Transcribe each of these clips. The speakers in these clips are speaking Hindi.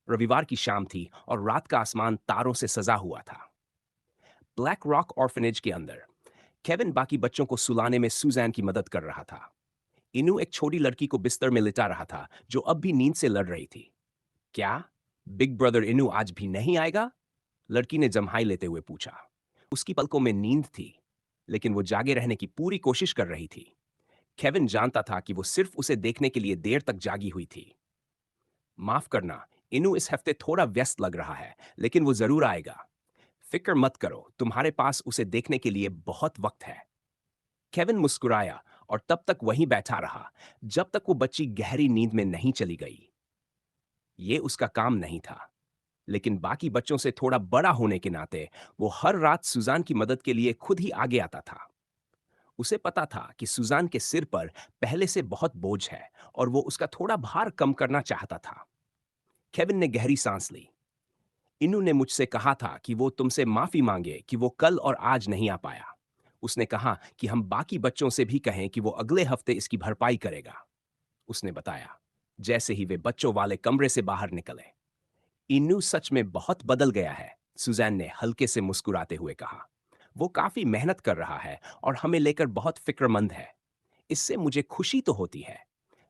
रविवार की शाम थी और रात का आसमान तारों से सजा हुआ था। ब्लैक रॉक ऑर्फनेज के अंदर केविन बाकी बच्चों को सुलाने में सुजैन की मदद कर रहा था। इनू एक छोटी लड़की को बिस्तर में लिटा रहा था जो अब भी नींद से लड़ रही थी। क्या बिग ब्रदर इनू आज भी नहीं आएगा? लड़की ने जम्हाई लेते हुए पूछा। उसकी पलकों में नींद थी, लेकिन वो जागे रहने की पूरी कोशिश कर रही थी। केविन जानता था कि वो सिर्फ उसे देखने के लिए देर तक जागी हुई थी। माफ करना, इनू इस हफ्ते थोड़ा व्यस्त लग रहा है, लेकिन वो जरूर आएगा। फिक्र मत करो, तुम्हारे पास उसे देखने के लिए बहुत वक्त है। केविन मुस्कुराया और तब तक वहीं बैठा रहा जब तक वो बच्ची गहरी नींद में नहीं चली गई। ये उसका काम नहीं था, लेकिन बाकी बच्चों से थोड़ा बड़ा होने के नाते वो हर रात सुजान की मदद के लिए खुद ही आगे आता था। उसे पता था कि सुजान के सिर पर पहले से बहुत बोझ है और वो उसका थोड़ा भार कम करना चाहता था। केविन ने गहरी सांस ली। इन्नू ने मुझसे कहा था कि वो तुमसे माफी मांगे कि वो कल और आज नहीं आ पाया। उसने कहा कि हम बाकी बच्चों से भी कहें कि वो अगले हफ्ते इसकी भरपाई करेगा। उसने बताया, जैसे ही वे बच्चों वाले कमरे से बाहर निकले। इन्नू सच में बहुत बदल गया है, सुजैन ने हल्के से मुस्कुराते हुए कहा। वो काफी मेहनत कर रहा है और हमें लेकर बहुत फिक्रमंद है। इससे मुझे खुशी तो होती है,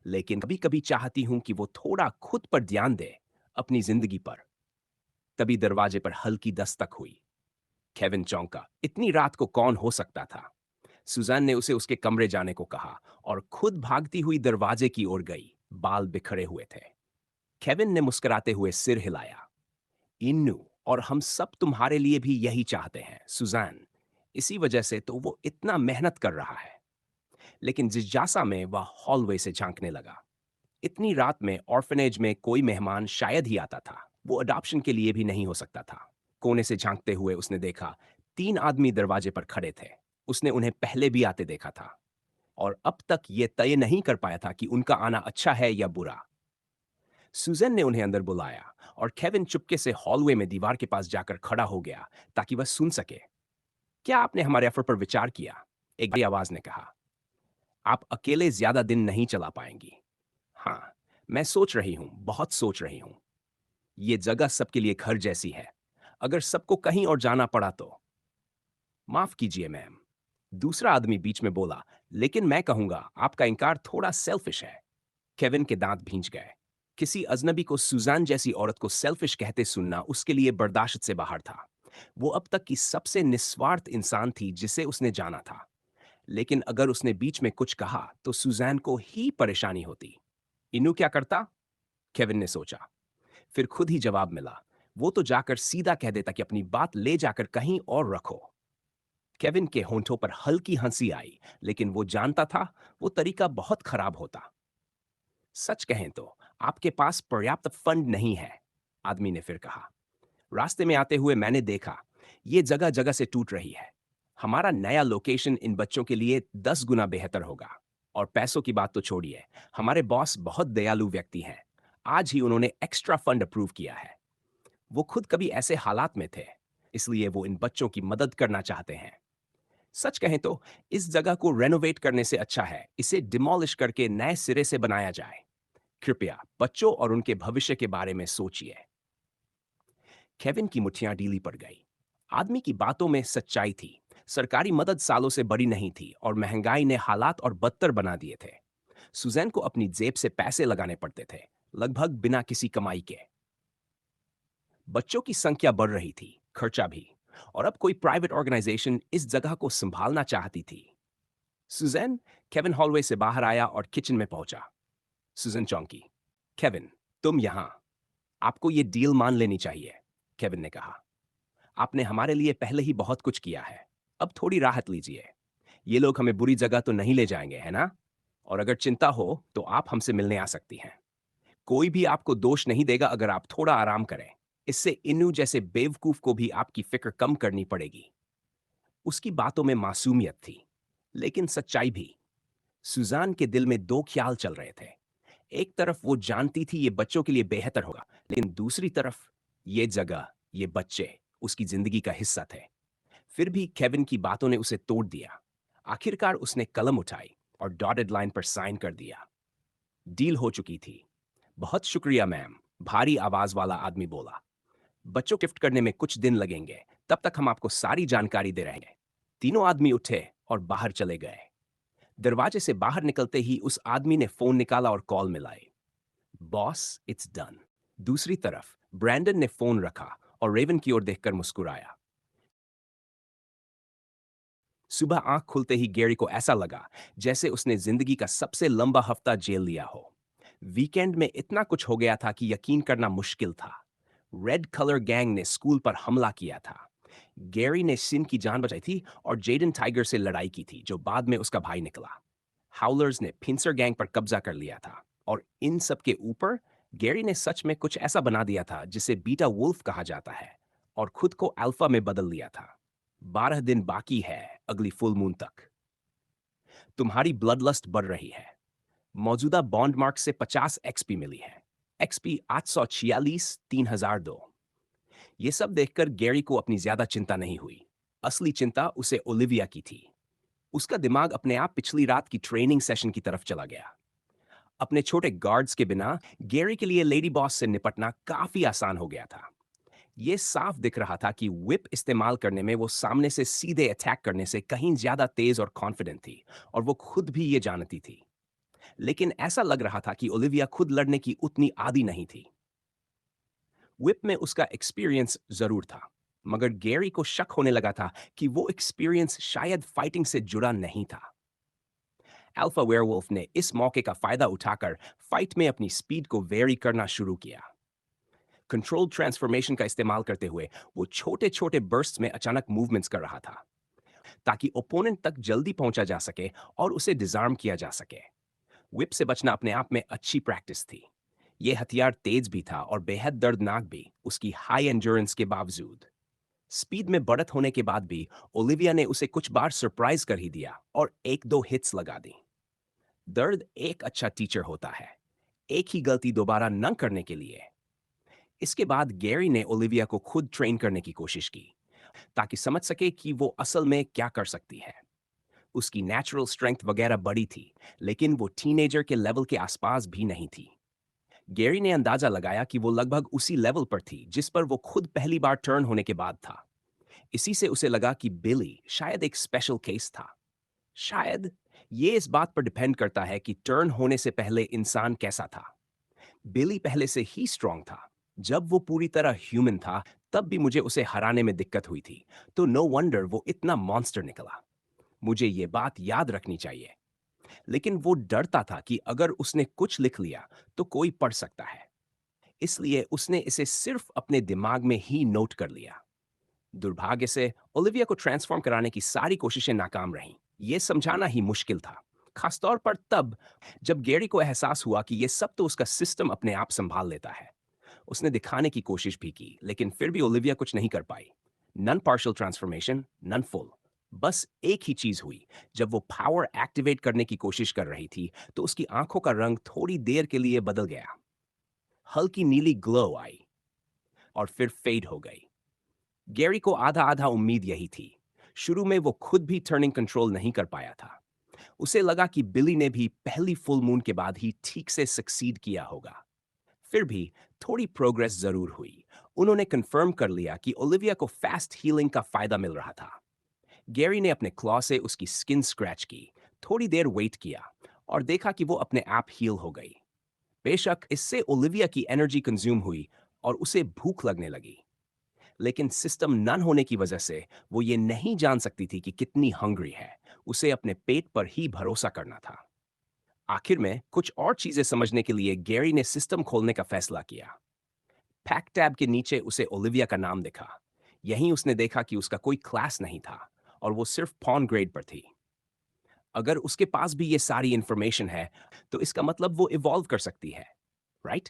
लेकिन कभी कभी चाहती हूं कि वो थोड़ा खुद पर ध्यान दे, अपनी जिंदगी पर। तभी दरवाजे पर हल्की दस्तक हुई। केविन चौंका। इतनी रात को कौन हो सकता था? सुजान ने उसे उसके कमरे जाने को कहा और खुद भागती हुई दरवाजे की ओर गई। बाल बिखरे हुए थे। केविन ने मुस्कुराते हुए सिर हिलाया। इन्नू और हम सब तुम्हारे लिए भी यही चाहते हैं, सुजान। इसी वजह से तो वो इतना मेहनत कर रहा है। लेकिन जिज्ञासा में वह हॉलवे से झांकने लगा। इतनी रात में ऑर्फनेज में कोई मेहमान शायद ही आता था। वो अडॉप्शन के लिए भी नहीं हो सकता था। कोने से झांकते हुए उसने देखा, 3 आदमी दरवाजे पर खड़े थे। उसने उन्हें पहले भी आते देखा था और अब तक ये तय नहीं कर पाया था कि उनका आना अच्छा है या बुरा। सुजैन ने उन्हें अंदर बुलाया और केविन चुपके से हॉलवे में दीवार के पास जाकर खड़ा हो गया ताकि वह सुन सके। क्या आपने हमारे ऑफर पर विचार किया? एक बड़ी आवाज ने कहा। आप अकेले ज्यादा दिन नहीं चला पाएंगी। हाँ, मैं सोच रही हूँ, बहुत सोच रही हूँ। ये जगह सबके लिए घर जैसी है। अगर सबको कहीं और जाना पड़ा तो। माफ कीजिए मैम, दूसरा आदमी बीच में बोला, लेकिन मैं कहूंगा आपका इनकार थोड़ा सेल्फिश है। केविन के दांत भींच गए। किसी अजनबी को सुजान जैसी औरत को सेल्फिश कहते सुनना उसके लिए बर्दाश्त से बाहर था। वो अब तक की सबसे निस्वार्थ इंसान थी जिसे उसने जाना था। लेकिन अगर उसने बीच में कुछ कहा तो सुजैन को ही परेशानी होती। इनू क्या करता? केविन ने सोचा। फिर खुद ही जवाब मिला। वो तो जाकर सीधा कह देता कि अपनी बात ले जाकर कहीं और रखो। केविन के होंठों पर हल्की हंसी आई, लेकिन वो जानता था वो तरीका बहुत खराब होता। सच कहें तो आपके पास पर्याप्त फंड नहीं है, आदमी ने फिर कहा। रास्ते में आते हुए मैंने देखा, ये जगह जगह से टूट रही है। हमारा नया लोकेशन इन बच्चों के लिए 10 गुना बेहतर होगा। और पैसों की बात तो छोड़िए, हमारे बॉस बहुत दयालु व्यक्ति हैं। आज ही उन्होंने एक्स्ट्रा फंड अप्रूव किया है। वो खुद कभी ऐसे हालात में थे, इसलिए वो इन बच्चों की मदद करना चाहते हैं। सच कहें तो इस जगह को रेनोवेट करने से अच्छा है इसे डिमोलिश करके नए सिरे से बनाया जाए। कृपया बच्चों और उनके भविष्य के बारे में सोचिए। केविन की मुठ्ठियां ढीली पड़ गई। आदमी की बातों में सच्चाई थी। सरकारी मदद सालों से बड़ी नहीं थी और महंगाई ने हालात और बदतर बना दिए थे। सुजैन को अपनी जेब से पैसे लगाने पड़ते थे, लगभग बिना किसी कमाई के। बच्चों की संख्या बढ़ रही थी, खर्चा भी। और अब कोई प्राइवेट ऑर्गेनाइजेशन इस जगह को संभालना चाहती थी। सुजैन केविन हॉलवे से बाहर आया और किचन में पहुंचा। सुजैन चौंकी। केविन, तुम यहां? आपको ये डील मान लेनी चाहिए, केविन ने कहा। आपने हमारे लिए पहले ही बहुत कुछ किया है। अब थोड़ी राहत लीजिए। ये लोग हमें बुरी जगह तो नहीं ले जाएंगे, है ना? और अगर चिंता हो तो आप हमसे मिलने आ सकती हैं। कोई भी आपको दोष नहीं देगा अगर आप थोड़ा आराम करें। इससे इन्नू जैसे बेवकूफ को भी आपकी फिक्र कम करनी पड़ेगी। उसकी बातों में मासूमियत थी, लेकिन सच्चाई भी। सुजान के दिल में दो ख्याल चल रहे थे। एक तरफ वो जानती थी ये बच्चों के लिए बेहतर होगा, लेकिन दूसरी तरफ ये जगह, ये बच्चे उसकी जिंदगी का हिस्सा थे। फिर भी केविन की बातों ने उसे तोड़ दिया। आखिरकार उसने कलम उठाई और डॉटेड लाइन पर साइन कर दिया। डील हो चुकी थी। बहुत शुक्रिया मैम, भारी आवाज वाला आदमी बोला। बच्चों गिफ्ट करने में कुछ दिन लगेंगे, तब तक हम आपको सारी जानकारी दे रहे हैं। तीनों आदमी उठे और बाहर चले गए। दरवाजे से बाहर निकलते ही उस आदमी ने फोन निकाला और कॉल मिलाई। Boss, it's done. दूसरी तरफ ब्रैंडन ने फोन रखा और रेवन की ओर देखकर मुस्कुराया। सुबह आंख खुलते ही गैरी को ऐसा लगा जैसे उसने जिंदगी का सबसे लंबा हफ्ता जेल लिया हो। वीकेंड में इतना कुछ हो गया था कि यकीन करना मुश्किल था। रेड कलर गैंग ने स्कूल पर हमला किया था। गैरी ने सिन की जान बचाई थी और जेडन टाइगर से लड़ाई की थी, जो बाद में उसका भाई निकला। हाउलर्स ने पिंसर गैंग पर कब्जा कर लिया था। और इन सब के ऊपर गैरी ने सच में कुछ ऐसा बना दिया था जिसे बीटा वुल्फ कहा जाता है, और खुद को अल्फा में बदल लिया था। 12 दिन बाकी है अगली फुल मून तक। तुम्हारी ब्लड लस्ट बढ़ रही है। मौजूदा बॉन्ड मार्क से 50 एक्सपी मिली है। एक्सपी 846 3002। ये सब देखकर गैरी को अपनी ज्यादा चिंता नहीं हुई। असली चिंता उसे ओलिविया की थी। उसका दिमाग अपने आप पिछली रात की ट्रेनिंग सेशन की तरफ चला गया। अपने छोटे गार्ड्स के बिना गैरी के लिए लेडी बॉस से निपटना काफी आसान हो गया था। ये साफ दिख रहा था कि whip इस्तेमाल करने में वो सामने से सीधे अटैक करने से कहीं ज्यादा तेज और कॉन्फिडेंट थी, और वो खुद भी ये जानती थी। लेकिन ऐसा लग रहा था कि ओलिविया खुद लड़ने की उतनी आदी नहीं थी। whip में उसका एक्सपीरियंस जरूर था, मगर गैरी को शक होने लगा था कि वो एक्सपीरियंस शायद फाइटिंग से जुड़ा नहीं था। अल्फा वेयरवुल्फ ने इस मौके का फायदा उठाकर फाइट में अपनी स्पीड को वेरी करना शुरू किया। कंट्रोल ट्रांसफॉर्मेशन का इस्तेमाल करते हुए वो छोटे छोटे बर्स्ट्स में अचानक मूवमेंट्स कर रहा था, ताकि ओपोनेंट तक जल्दी पहुंचा जा सके और उसे डिजार्म किया जा सके। whip से बचना अपने आप में अच्छी प्रैक्टिस थी। ये हथियार तेज भी था और बेहद दर्दनाक भी, उसकी हाई एंड्योरेंस के बावजूद। स्पीड में बढ़त होने के बाद भी ओलिविया ने उसे कुछ बार सरप्राइज कर ही दिया और एक दो हिट्स लगा दी। दर्द एक अच्छा टीचर होता है, एक ही गलती दोबारा न करने के लिए। इसके बाद गैरी ने ओलिविया को खुद ट्रेन करने की कोशिश की, ताकि समझ सके कि वो असल में क्या कर सकती है। उसकी नेचुरल स्ट्रेंथ वगैरह बड़ी थी, लेकिन वो टीनेजर के लेवल के आसपास भी नहीं थी। गैरी ने अंदाजा लगाया कि वो लगभग उसी लेवल पर थी जिस पर वो खुद पहली बार टर्न होने के बाद था। इसी से उसे लगा कि बिली शायद एक स्पेशल केस था। शायद ये इस बात पर डिपेंड करता है कि टर्न होने से पहले इंसान कैसा था। बिली पहले से ही स्ट्रांग था। जब वो पूरी तरह ह्यूमन था, तब भी मुझे उसे हराने में दिक्कत हुई थी, तो नो वंडर वो इतना मॉन्स्टर निकला। मुझे ये बात याद रखनी चाहिए। लेकिन वो डरता था कि अगर उसने कुछ लिख लिया तो कोई पढ़ सकता है। इसलिए उसने इसे सिर्फ अपने दिमाग में ही नोट कर लिया। दुर्भाग्य से ओलिविया को ट्रांसफॉर्म कराने की सारी कोशिशें नाकाम रहीं। ये समझाना ही मुश्किल था, खासतौर पर तब जब गैरी को एहसास हुआ कि ये सब तो उसका सिस्टम अपने आप संभाल लेता है। उसने दिखाने की कोशिश भी की, लेकिन फिर भी ओलिविया कुछ नहीं कर पाई। None partial transformation, none full. बस एक ही चीज हुई। जब वो पावर एक्टिवेट करने की कोशिश कर रही थी, तो उसकी आंखों का रंग थोड़ी देर के लिए बदल गया। हल्की नीली ग्लो आई और फिर फेड हो गई। गैरी को आधा आधा उम्मीद यही थी। शुरू में वो खुद भी टर्निंग कंट्रोल नहीं कर पाया था। उसे लगा कि बिली ने भी पहली फुल मून के बाद ही ठीक से सक्सीड किया होगा। फिर भी थोड़ी प्रोग्रेस जरूर हुई। उन्होंने कंफर्म कर लिया कि ओलिविया को फास्ट हीलिंग का फायदा मिल रहा था। गैरी ने अपने क्लॉ से उसकी स्किन स्क्रैच की, थोड़ी देर वेट किया और देखा कि वो अपने आप हील हो गई। बेशक इससे ओलिविया की एनर्जी कंज्यूम हुई और उसे भूख लगने लगी, लेकिन सिस्टम नन होने की वजह से वो ये नहीं जान सकती थी कि कितनी हंग्री है। उसे अपने पेट पर ही भरोसा करना था। आखिर में कुछ और चीजें समझने के लिए गैरी ने सिस्टम खोलने का फैसला किया। फैक्ट टैब के नीचे उसे ओलिविया का नाम दिखा। यहीं उसने देखा कि उसका कोई क्लास नहीं था और वो सिर्फ पॉन ग्रेड पर थी। अगर उसके पास भी ये सारी इंफॉर्मेशन है, तो इसका मतलब वो इवॉल्व कर सकती है, राइट?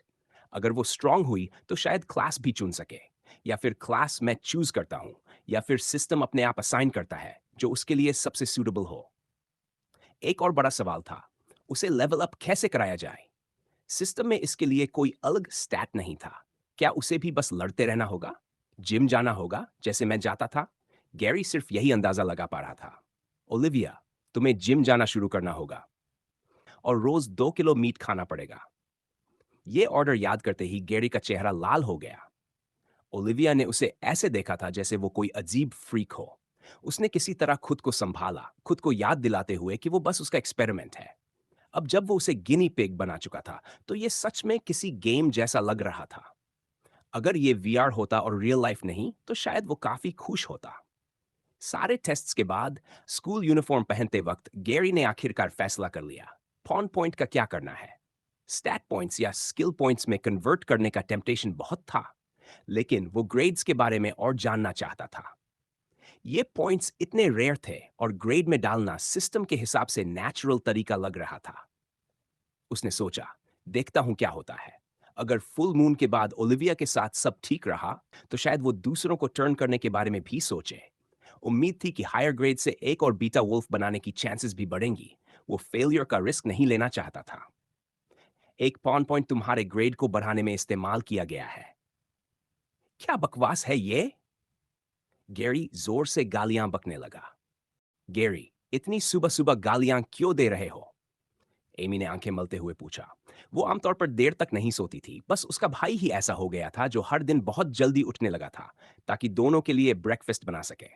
अगर वो स्ट्रांग हुई तो शायद क्लास भी चुन सके, या फिर क्लास मैं चूज करता हूं, या फिर सिस्टम अपने आप असाइन करता है जो उसके लिए सबसे सूटेबल हो। एक और बड़ा सवाल था, उसे लेवल अप कैसे कराया जाए? सिस्टम में इसके लिए कोई अलग स्टैट नहीं था। क्या उसे भी बस लड़ते रहना होगा, जिम जाना होगा जैसे मैं जाता था? गैरी सिर्फ यही अंदाजा लगा पा रहा था। ओलिविया, तुम्हें जिम जाना शुरू करना होगा और रोज 2 किलो मीट खाना पड़ेगा। ये ऑर्डर याद करते ही गैरी का चेहरा लाल हो गया। ओलिविया ने उसे ऐसे देखा था जैसे वो कोई अजीब फ्रीक हो। उसने किसी तरह खुद को संभाला, खुद को याद दिलाते हुए कि वो बस उसका एक्सपेरिमेंट है। अब जब वो उसे गिनी पिग बना चुका था, तो ये सच में किसी गेम जैसा लग रहा था। अगर ये वीआर होता और रियल लाइफ नहीं, तो शायद वो काफी खुश होता। सारे टेस्ट्स के बाद स्कूल यूनिफॉर्म पहनते वक्त गैरी ने आखिरकार फैसला कर लिया, पॉन पॉइंट का क्या करना है। स्टैट पॉइंट्स या स्किल पॉइंट्स में कन्वर्ट करने का टेम्पटेशन बहुत था, लेकिन वो ग्रेड्स के बारे में और जानना चाहता था। ये पॉइंट्स इतने रेयर थे और ग्रेड में डालना सिस्टम के हिसाब से नेचुरल तरीका लग रहा था। उसने सोचा, देखता हूं क्या होता है। अगर फुल मून के बाद ओलिविया के साथ सब ठीक रहा, तो शायद वो दूसरों को टर्न करने के बारे में भी सोचे। उम्मीद थी कि हायर ग्रेड से एक और बीटा वुल्फ बनाने की चांसेस भी बढ़ेंगी। वो फेलियर का रिस्क नहीं लेना चाहता था। एक पॉन पॉइंट तुम्हारे ग्रेड को बढ़ाने में इस्तेमाल किया गया है। क्या बकवास है ये? गैरी जोर से गालियां बकने लगा। गैरी, इतनी सुबह सुबह गालियां क्यों दे रहे हो? एमी ने आंखें मलते हुए पूछा। वो आमतौर पर देर तक नहीं सोती थी, बस उसका भाई ही ऐसा हो गया था जो हर दिन बहुत जल्दी उठने लगा था, ताकि दोनों के लिए ब्रेकफास्ट बना सके।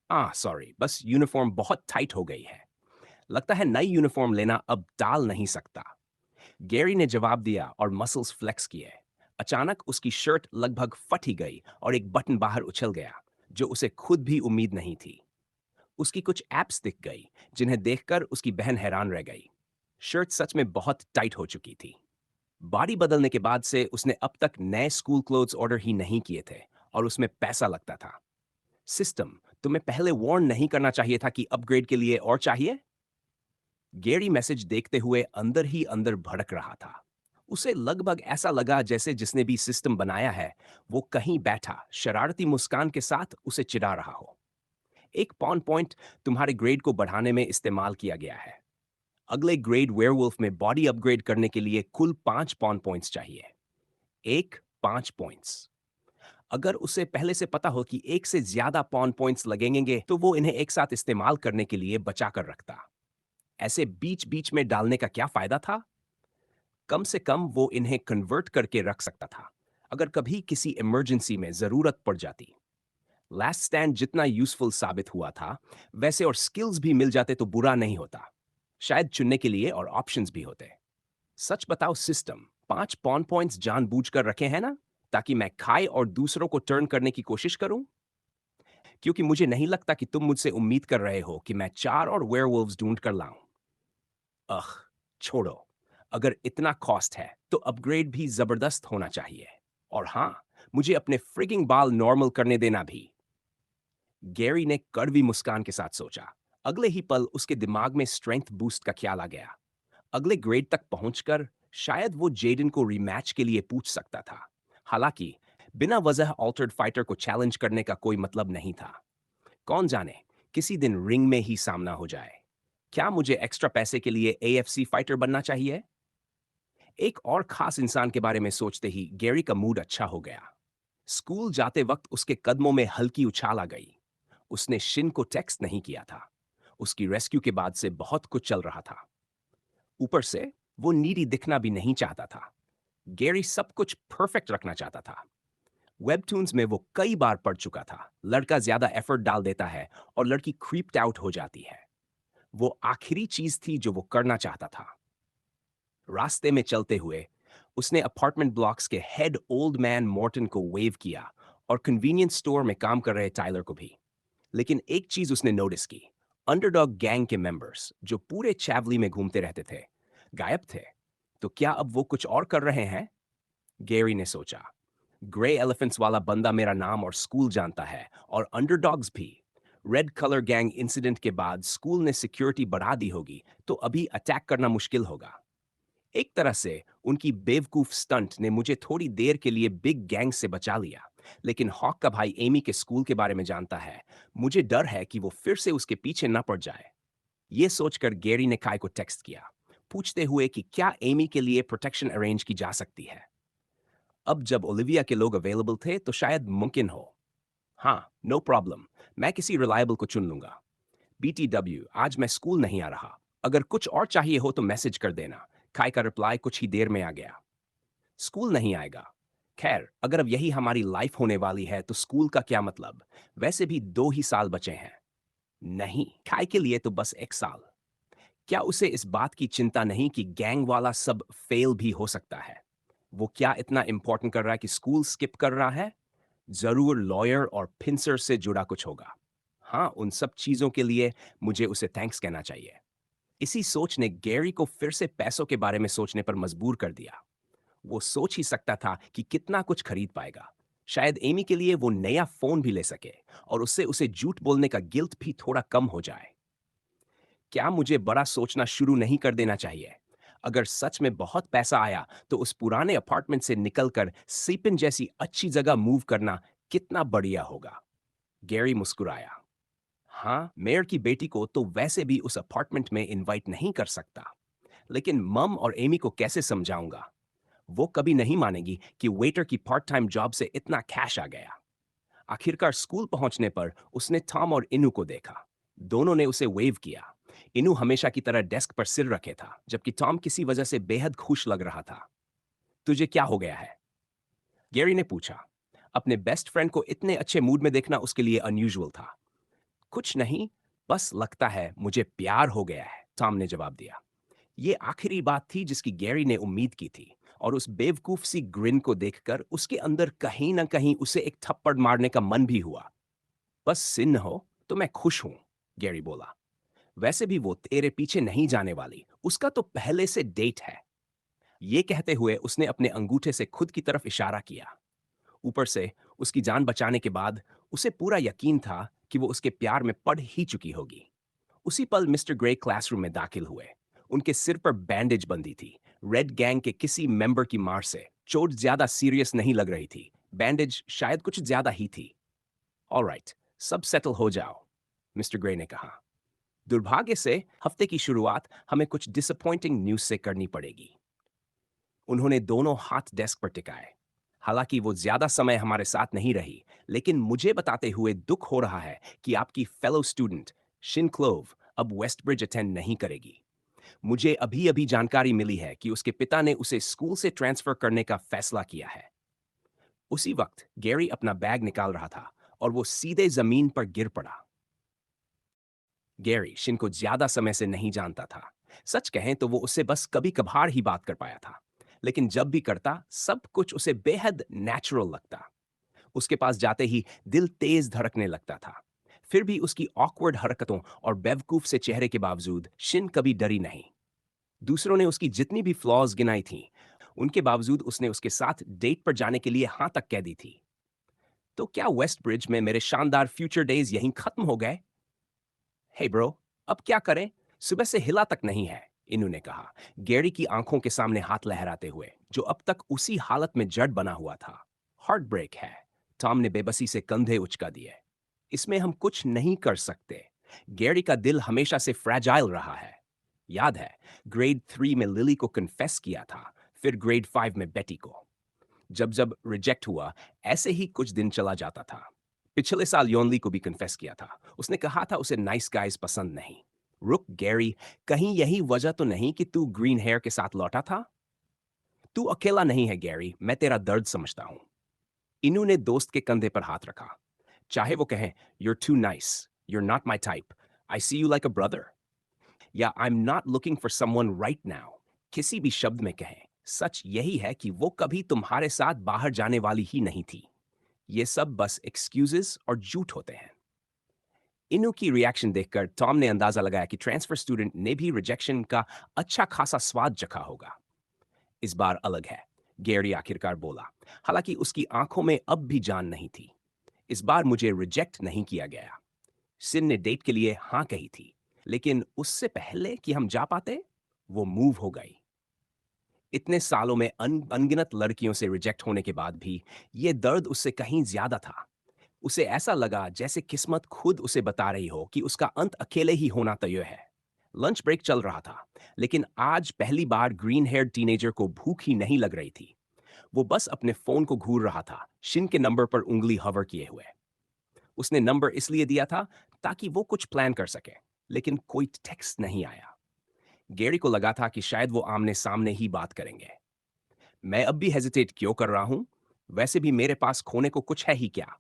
सॉरी, बस यूनिफॉर्म बहुत टाइट हो गई है। लगता है नई यूनिफॉर्म लेना अब टाल नहीं सकता। गैरी ने जवाब दिया और मसल्स फ्लेक्स किए। अचानक उसकी शर्ट लगभग फट ही गई और एक बटन बाहर उछल गया, जो उसे खुद भी उम्मीद नहीं थी। उसकी कुछ एप्स दिख गई, जिन्हें देखकर उसकी बहन हैरान रह गई। शर्ट सच में बहुत टाइट हो चुकी थी। बॉडी बदलने के बाद से उसने अब तक नए स्कूल क्लोथ्स ऑर्डर ही नहीं किए थे, और उसमें पैसा लगता था। सिस्टम, तुम्हें पहले वार्न नहीं करना चाहिए था कि अपग्रेड के लिए और चाहिए? गैरी मैसेज देखते हुए अंदर ही अंदर भड़क रहा था। उसे लगभग ऐसा लगा जैसे जिसने भी सिस्टम बनाया है, वो कहीं बैठा शरारती मुस्कान के साथ उसे चिढ़ा रहा हो। एक पॉन पॉइंट तुम्हारे ग्रेड को बढ़ाने में इस्तेमाल किया गया है। अगले ग्रेड वेयरवुल्फ में बॉडी अपग्रेड करने के लिए कुल 5 पॉन पॉइंट्स चाहिए। एक 5 पॉइंट्स। अगर उसे पहले से पता हो कि एक से ज्यादा पॉन पॉइंट्स लगेंगे, तो वो इन्हें एक साथ इस्तेमाल करने के लिए बचा कर रखता। ऐसे बीच बीच में डालने का क्या फायदा था? कम से कम वो इन्हें कन्वर्ट करके रख सकता था, अगर कभी किसी इमरजेंसी में जरूरत पड़ जाती। लास्ट स्टैंड जितना यूजफुल साबित हुआ था, वैसे और स्किल्स भी मिल जाते तो बुरा नहीं होता। शायद चुनने के लिए और ऑप्शंस भी होते। सच बताओ सिस्टम, 5 पॉन पॉइंट्स जानबूझकर रखे हैं ना, ताकि मैं खाए और दूसरों को टर्न करने की कोशिश करूं? क्योंकि मुझे नहीं लगता कि तुम मुझसे उम्मीद कर रहे हो कि मैं 4 और वेयरवुल्व्स ढूंढ कर लाऊं। अख, छोड़ो। अगर इतना कॉस्ट है, तो अपग्रेड भी जबरदस्त होना चाहिए। और हाँ, मुझे अपने फ्रिगिंग बाल नॉर्मल करने देना भी। गैरी ने कड़वी मुस्कान के साथ सोचा। अगले ही पल उसके दिमाग में स्ट्रेंथ बूस्ट का ख्याल आ गया। अगले ग्रेड तक पहुंचकर शायद वो जेडन को रीमैच के लिए पूछ सकता था। हालांकि बिना वजह ऑल्टर्ड फाइटर को चैलेंज करने का कोई मतलब नहीं था। कौन जाने, किसी दिन रिंग में ही सामना हो जाए। क्या मुझे एक्स्ट्रा पैसे के लिए एएफसी फाइटर बनना चाहिए? एक और खास इंसान के बारे में सोचते ही गैरी का मूड अच्छा हो गया। स्कूल जाते वक्त उसके कदमों में हल्की उछाल आ गई। उसने शिन को टेक्स्ट नहीं किया था। उसकी रेस्क्यू के बाद से बहुत कुछ चल रहा था। ऊपर से वो नीडी दिखना भी नहीं चाहता था। गैरी सब कुछ परफेक्ट रखना चाहता था। वेबटून्स में वो कई बार पढ़ चुका था, लड़का ज्यादा एफर्ट डाल देता है और लड़की क्रीप्ड आउट हो जाती है। वो आखिरी चीज थी जो वो करना चाहता था। रास्ते में चलते हुए उसने अपार्टमेंट ब्लॉक्स के हेड ओल्ड मैन मॉर्टन को वेव किया, और कन्वीनियंस स्टोर में काम कर रहे टाइलर को भी। लेकिन एक चीज उसने नोटिस की। अंडरडॉग गैंग के मेंबर्स, जो पूरे चैवली में घूमते रहते थे, गायब थे। तो क्या अब वो कुछ और कर रहे हैं? गैरी ने सोचा। ग्रे एलिफेंट्स वाला बंदा मेरा नाम और स्कूल जानता है, और अंडरडॉग्स भी। रेड कलर गैंग इंसिडेंट के बाद स्कूल ने सिक्योरिटी बढ़ा दी होगी, तो अभी अटैक करना मुश्किल होगा। एक तरह से उनकी बेवकूफ स्टंट ने मुझे थोड़ी देर के लिए बिग गैंग से बचा लिया, लेकिन हॉक का भाई एमी के स्कूल के बारे में जानता है। मुझे डर है कि वो फिर से उसके पीछे न पड़ जाए। ये सोचकर गैरी ने काय को टेक्स्ट किया, पूछते हुए कि क्या एमी के लिए प्रोटेक्शन अरेंज की जा सकती है। अब जब ओलिविया के लोग अवेलेबल थे, तो शायद मुमकिन हो। हाँ, नो प्रॉब्लम, मैं किसी रिलायबल को चुन लूंगा। बीटीडब्ल्यू, आज मैं स्कूल नहीं आ रहा। अगर कुछ और चाहिए हो तो मैसेज कर देना। काय का रिप्लाई कुछ ही देर में आ गया। स्कूल नहीं आएगा। खैर, अगर अब यही हमारी लाइफ होने वाली है तो स्कूल का क्या मतलब? वैसे भी 2 ही साल बचे हैं। नहीं, काय के लिए तो बस 1 साल। क्या उसे इस बात की चिंता नहीं कि गैंग वाला सब फेल भी हो सकता है? वो क्या इतना इंपॉर्टेंट कर रहा है कि स्कूल स्किप कर रहा है? ज़रूर लॉयर और पिंसर से जुड़ा कुछ होगा। हाँ, उन सब चीज़ों के लिए मुझे उसे थैंक्स कहना चाहिए। इसी सोच ने गैरी को फिर से पैसों के बारे में सोचने पर मजबूर कर दिया। वो सोच ही सकता था कि कितना कुछ खरीद पाएगा। शायद एमी के लिए वो नया फ़ोन भी ले सके और उससे उसे झूठ बोलने का गिल्ट भी थोड़ा कम हो जाए। क्या मुझे बड़ा सोचना शुरू नहीं कर देना चाहिए? अगर सच में बहुत पैसा आया तो उस पुराने अपार्टमेंट से निकलकर सीपिन जैसी अच्छी जगह मूव करना कितना बढ़िया होगा। गैरी मुस्कुराया। हाँ, मेयर की बेटी को तो वैसे भी उस अपार्टमेंट में इनवाइट नहीं कर सकता, लेकिन मम और एमी को कैसे समझाऊंगा? वो कभी नहीं मानेगी कि वेटर की पार्ट टाइम जॉब से इतना कैश आ गया। आखिरकार स्कूल पहुंचने पर उसने टॉम और इनू को देखा। दोनों ने उसे वेव किया। इनू हमेशा की तरह डेस्क पर सिर रखे था, जबकि टॉम किसी वजह से बेहद खुश लग रहा था। तुझे क्या हो गया है? गैरी ने पूछा। अपने बेस्ट फ्रेंड को इतने अच्छे मूड में देखना उसके लिए अनयूजुअल था। कुछ नहीं, बस लगता है मुझे प्यार हो गया है, टॉम ने जवाब दिया। ये आखिरी बात थी जिसकी गैरी ने उम्मीद की थी, और उस बेवकूफ सी ग्रिन को देखकर उसके अंदर कहीं न कहीं उसे एक थप्पड़ मारने का मन भी हुआ। बस सिन हो तो मैं खुश हूं, गैरी बोला। वैसे भी वो तेरे पीछे नहीं जाने वाली, उसका तो पहले से डेट है। ये कहते हुए उसने अपने अंगूठे से खुद की तरफ इशारा किया। ऊपर से उसकी जान बचाने के बाद उसे पूरा यकीन था कि वो उसके प्यार में पड़ ही चुकी होगी। उसी पल मिस्टर ग्रे क्लासरूम में दाखिल हुए। उनके सिर पर बैंडेज बंधी थी। रेड गैंग के किसी मेंबर की मार से चोट ज्यादा सीरियस नहीं लग रही थी। बैंडेज शायद कुछ ज्यादा ही थी। ऑलराइट, सब सेटल हो जाओ, मिस्टर ग्रे ने कहा। दुर्भाग्य से हफ्ते की शुरुआत हमें कुछ डिसअपॉइंटिंग न्यूज से करनी पड़ेगी। उन्होंने दोनों हाथ डेस्क पर टिकाए। हालांकि वो ज्यादा समय हमारे साथ नहीं रही, लेकिन मुझे बताते हुए दुख हो रहा है कि आपकी फेलो स्टूडेंट शिन क्लोव अब वेस्ट ब्रिज अटेंड नहीं करेगी। मुझे अभी अभी जानकारी मिली है कि उसके पिता ने उसे स्कूल से ट्रांसफर करने का फैसला किया है। उसी वक्त गैरी अपना बैग निकाल रहा था और वो सीधे जमीन पर गिर पड़ा। गैरी शिन को ज्यादा समय से नहीं जानता था। सच कहें तो वो उससे बस कभी कभार ही बात कर पाया था, लेकिन जब भी करता सब कुछ उसे बेहद नेचुरल लगता। उसके पास जाते ही दिल तेज धड़कने लगता था। फिर भी उसकी ऑकवर्ड हरकतों और बेवकूफ से चेहरे के बावजूद शिन कभी डरी नहीं। दूसरों ने उसकी जितनी भी फ्लॉज गिनाई थी, उनके बावजूद उसने उसके साथ डेट पर जाने के लिए हाँ तक कह दी थी। तो क्या वेस्ट ब्रिज में मेरे शानदार फ्यूचर डेज यहीं खत्म हो गए? हे ब्रो, अब क्या करें? सुबह से हिला तक नहीं है, इन्होंने ने कहा, गैरी की आंखों के सामने हाथ लहराते हुए, जो अब तक उसी हालत में जड़ बना हुआ था। हार्ट ब्रेक है, टॉम ने बेबसी से कंधे उचका दिए। इसमें हम कुछ नहीं कर सकते। गैरी का दिल हमेशा से फ्रैजाइल रहा है। याद है, ग्रेड 3 में लिली को कन्फेस किया था, फिर ग्रेड 5 में बेटी को। जब जब रिजेक्ट हुआ, ऐसे ही कुछ दिन चला जाता था। पिछले साल योनली को भी कन्फेस किया था। उसने कहा था उसे नाइस गाइज पसंद नहीं। रुक गैरी, कहीं यही वजह तो नहीं कि तू ग्रीन हेयर के साथ लौटा था? तू अकेला नहीं है गैरी, मैं तेरा दर्द समझता हूं। इनू ने दोस्त के कंधे पर हाथ रखा। चाहे वो कहें you're too nice, you're not my type, I see you like a brother, या I'm not looking for someone right now, किसी भी शब्द में कहें, सच यही है कि वो कभी तुम्हारे साथ बाहर जाने वाली ही नहीं थी। ये सब बस एक्सक्यूजेस और झूठ होते हैं। इनू की रिएक्शन देखकर टॉम ने अंदाजा लगाया कि ट्रांसफर स्टूडेंट ने भी रिजेक्शन का अच्छा खासा स्वाद चखा होगा। इस बार अलग है, गैरी आखिरकार बोला। हालांकि उसकी आंखों में अब भी जान नहीं थी। इस बार मुझे रिजेक्ट नहीं किया गया। सिन ने डेट के लिए हाँ कही थी, लेकिन उससे पहले कि हम जा पाते, वो मूव हो गई। इतने सालों में अनगिनत लड़कियों से रिजेक्ट होने के बाद भी ये दर्द उससे कहीं ज्यादा था। उसे ऐसा लगा जैसे किस्मत खुद उसे बता रही हो कि उसका अंत अकेले ही होना तय है। लंच ब्रेक चल रहा था, लेकिन आज पहली बार ग्रीन हेयर टीनेजर को भूख ही नहीं लग रही थी। वो बस अपने फोन को घूर रहा था, शिन के नंबर पर उंगली हवर किए हुए। उसने नंबर इसलिए दिया था ताकि वो कुछ प्लान कर सके, लेकिन कोई टेक्स्ट नहीं आया। गैरी को लगा था कि शायद वो आमने सामने ही बात करेंगे। मैं अब भी हेजिटेट क्यों कर रहा हूं? वैसे भी मेरे पास खोने को कुछ है ही क्या?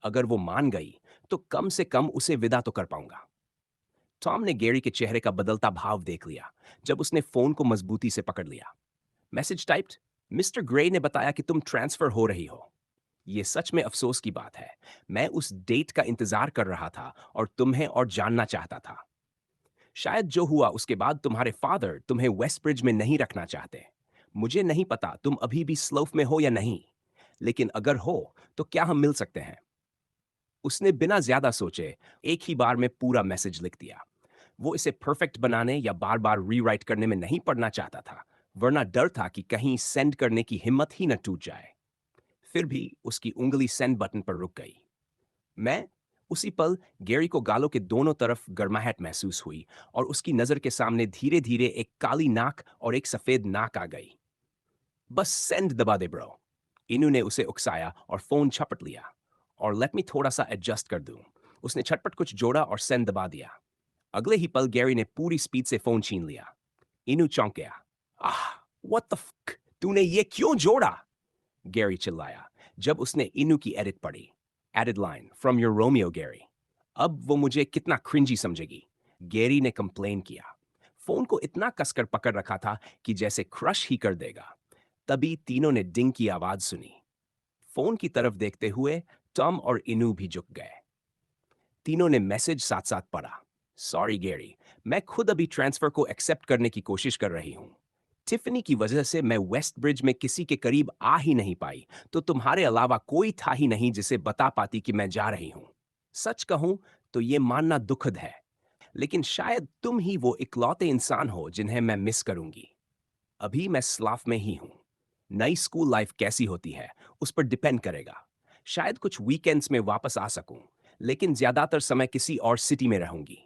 अगर वो मान गई, तो कम से कम उसे विदा तो कर पाऊंगा। टॉम ने गैरी के चेहरे का बदलता भाव देख लिया जब उसने फोन को मजबूती से पकड़ लिया। मैसेज टाइप्ड, मिस्टर ग्रे ने बताया कि तुम ट्रांसफर हो रही हो। ये सच में अफसोस की बात है। मैं उस डेट का इंतजार कर रहा था और तुम्हें और जानना चाहता था। शायद जो हुआ उसके बाद तुम्हारे फादर तुम्हें वेस्टब्रिज में नहीं रखना चाहते। मुझे नहीं पता तुम अभी भी स्लोफ में हो या नहीं, लेकिन अगर हो तो क्या हम मिल सकते हैं? उसने बिना ज्यादा सोचे एक ही बार में पूरा मैसेज लिख दिया। वो इसे परफेक्ट बनाने या बार बार रीराइट करने में नहीं पड़ना चाहता था, वरना डर था कि कहीं सेंड करने की हिम्मत ही न टूट जाए। फिर भी उसकी उंगली सेंड बटन पर रुक गई। मैं उसी पल गैरी को गालों के दोनों तरफ गर्माहट महसूस हुई और उसकी नजर के सामने धीरे धीरे एक काली नाक और एक सफेद नाक आ गई। बस सेंड दबा दे ब्रो। इनू ने उसे उकसाया और फोन झपट लिया। और लेट मी थोड़ा सा एडजस्ट कर दूं। उसने झटपट कुछ जोड़ा और सेंड दबा दिया। अगले ही पल गैरी ने पूरी स्पीड से फोन छीन लिया। इनू चौंक गया। आह, व्हाट द फक, तूने ये क्यों जोड़ा? गैरी चिल्लाया जब उसने इनू की एडिट पढ़ी। Added line from your Romeo Gary. अब वो मुझे कितना क्रिंजी समझेगी? गैरी ने कंप्लेन किया। फोन को इतना कसकर पकड़ रखा था कि जैसे क्रश ही कर देगा। तभी तीनों ने डिंग की आवाज सुनी। फोन की तरफ देखते हुए टॉम और इनू भी झुक गए। तीनों ने मैसेज साथ साथ पढ़ा। सॉरी गैरी, मैं खुद अभी ट्रांसफर को एक्सेप्ट करने की कोशिश कर रही हूँ। टिफनी की वजह से मैं वेस्ट ब्रिज में किसी के करीब आ ही नहीं पाई, तो तुम्हारे अलावा कोई था ही नहीं जिसे बता पाती कि मैं जा रही हूँ। सच कहूं तो ये मानना दुखद है, लेकिन शायद तुम ही वो इकलौते इंसान हो जिन्हें मैं मिस करूंगी। अभी मैं स्लाफ में ही हूँ। नई स्कूल लाइफ कैसी होती है उस पर डिपेंड करेगा। शायद कुछ वीकेंड्स में वापस आ सकूं, लेकिन ज्यादातर समय किसी और सिटी में रहूंगी।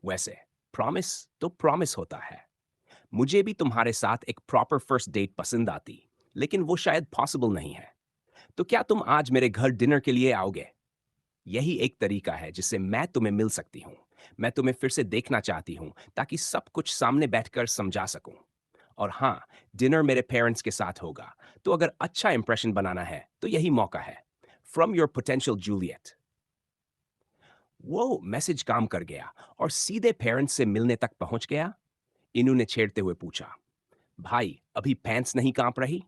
वैसे प्रॉमिस तो प्रॉमिस होता है। मुझे भी तुम्हारे साथ एक प्रॉपर फर्स्ट डेट पसंद आती, लेकिन वो शायद पॉसिबल नहीं है। तो क्या तुम आज मेरे घर डिनर के लिए आओगे? यही एक तरीका है जिससे मैं तुम्हें मिल सकती हूँ। मैं तुम्हें फिर से देखना चाहती हूँ ताकि सब कुछ सामने बैठकर समझा सकूं। और हाँ, डिनर मेरे पेरेंट्स के साथ होगा, तो अगर अच्छा इंप्रेशन बनाना है तो यही मौका है। From your potential Juliet. वो मैसेज काम कर गया और सीधे पेरेंट्स से मिलने तक पहुंच गया। इनू ने छेड़ते हुए पूछा, भाई अभी पैंट्स नहीं कांप रही?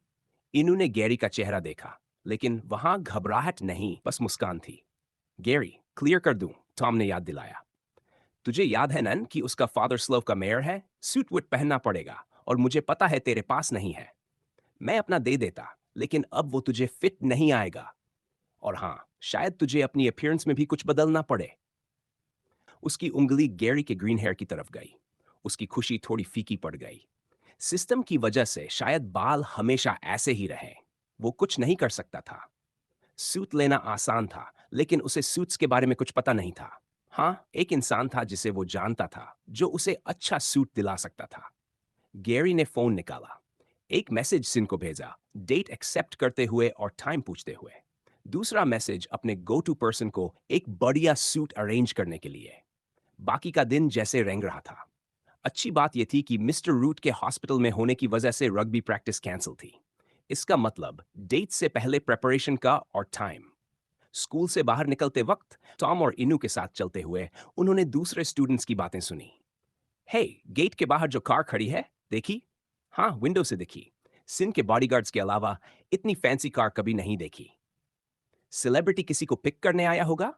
इनू ने गैरी का चेहरा देखा, लेकिन वहां घबराहट नहीं, बस मुस्कान थी। गैरी, क्लियर कर दूं, टॉम ने याद दिलाया। तुझे याद है नन कि उसका फादर स्लोव का मेयर है? सूट वूट पहनना पड़ेगा, और मुझे पता है तेरे पास नहीं है। मैं अपना दे देता, लेकिन अब वो तुझे फिट नहीं आएगा। और हाँ, शायद तुझे अपनी अपीयरेंस में भी कुछ बदलना पड़े। उसकी उंगली गैरी के ग्रीन हेयर की तरफ गई। उसकी खुशी थोड़ी फीकी पड़ गई। सिस्टम की वजह से शायद बाल हमेशा ऐसे ही रहे। वो कुछ नहीं कर सकता था। सूट लेना आसान था, लेकिन उसे सूट्स के बारे में कुछ पता नहीं था। हाँ, एक इंसान था जिसे वो जानता था, जो उसे अच्छा सूट दिला सकता था। गैरी ने फोन निकाला। एक मैसेज सिन को भेजा, डेट एक्सेप्ट करते हुए और टाइम पूछते हुए। दूसरा मैसेज अपने गो टू पर्सन को एक बढ़िया सूट अरेंज करने के लिए। बाकी का दिन जैसे रेंग रहा था। अच्छी बात यह थी कि मिस्टर रूट के हॉस्पिटल में होने की वजह से रग्बी प्रैक्टिस कैंसिल थी। इसका मतलब डेट से पहले प्रेपरेशन का और टाइम। स्कूल से बाहर निकलते वक्त टॉम और इनू के साथ चलते हुए उन्होंने दूसरे स्टूडेंट्स की बातें सुनी। हे, गेट के बाहर जो कार खड़ी है, देखी? हाँ, विंडो से दिखी। सिन के बॉडीगार्ड्स के अलावा इतनी फैंसी कार कभी नहीं देखी। सेलिब्रिटी किसी को पिक करने आया होगा?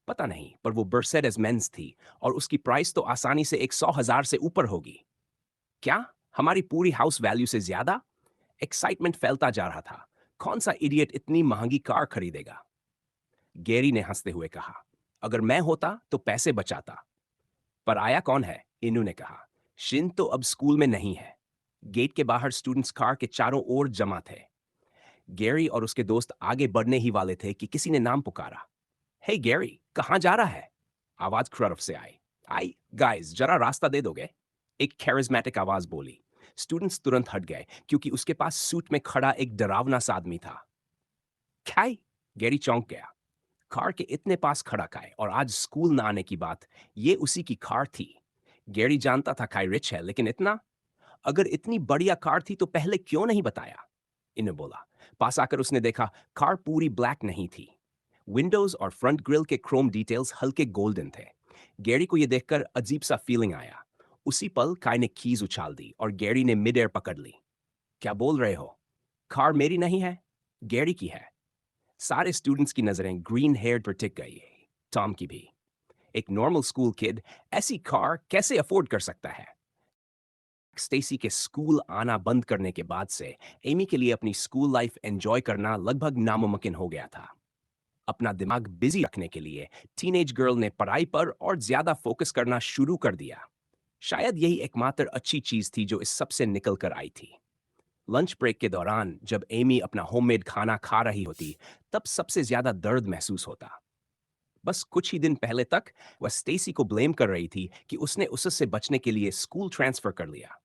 पता नहीं, पर वो मर्सिडीज बेंज थी और उसकी प्राइस तो आसानी से 100,000 से ऊपर होगी। क्या? हमारी पूरी हाउस वैल्यू से ज्यादा? एक्साइटमेंट फैलता जा रहा था। कौन सा इडियट इतनी महंगी कार खरीदेगा? गैरी ने हंसते हुए कहा, अगर मैं होता तो पैसे बचाता। पर आया कौन है? इनू ने कहा। शिन तो अब स्कूल में नहीं है। गेट के बाहर स्टूडेंट्स कार के चारों ओर जमा थे। गैरी और उसके दोस्त आगे बढ़ने ही वाले थे कि किसी ने नाम पुकारा। हे गैरी, कहाँ जा रहा है? आवाज तरफ से आई। आई गाइस, जरा रास्ता दे दोगे? एक कैरिज्मेटिक आवाज बोली। स्टूडेंट्स तुरंत हट गए क्योंकि उसके पास सूट में खड़ा एक डरावना सा आदमी था। खाई, गैरी चौंक गया। कार के इतने पास खड़ा खाए और आज स्कूल ना आने की बात, ये उसी की कार थी। गैरी जानता था खाई रिच है, लेकिन इतना? अगर इतनी बढ़िया कार थी तो पहले क्यों नहीं बताया? इन्हें बोला। पास आकर उसने देखा कार पूरी ब्लैक नहीं थी। विंडोज और फ्रंट ग्रिल के क्रोम डिटेल्स हल्के गोल्डन थे। गैरी को यह देखकर अजीब सा फीलिंग आया। उसी पल काय ने कीज उछाल दी और गैरी ने मिड एयर पकड़ ली। क्या बोल रहे हो? कार मेरी नहीं है, गैरी की है। सारे स्टूडेंट्स की नजरें ग्रीन हेयर पर टिक गई, टॉम की भी। एक नॉर्मल स्कूल किड ऐसी कार कैसे अफोर्ड कर सकता है? स्टेसी के स्कूल आना बंद करने के बाद से एमी के लिए अपनी स्कूल लाइफ एंजॉय करना लगभग नामुमकिन हो गया था। अपना दिमाग बिजी रखने के लिए टीनेज गर्ल ने पढ़ाई पर और ज्यादा फोकस करना शुरू कर दिया। शायद यही एकमात्र अच्छी चीज थी जो इस सबसे निकल कर आई थी। लंच ब्रेक के दौरान जब एमी अपना होममेड खाना खा रही होती, तब सबसे ज्यादा दर्द महसूस होता। बस कुछ ही दिन पहले तक वह स्टेसी को ब्लेम कर रही थी कि उसने उससे बचने के लिए स्कूल ट्रांसफर कर लिया।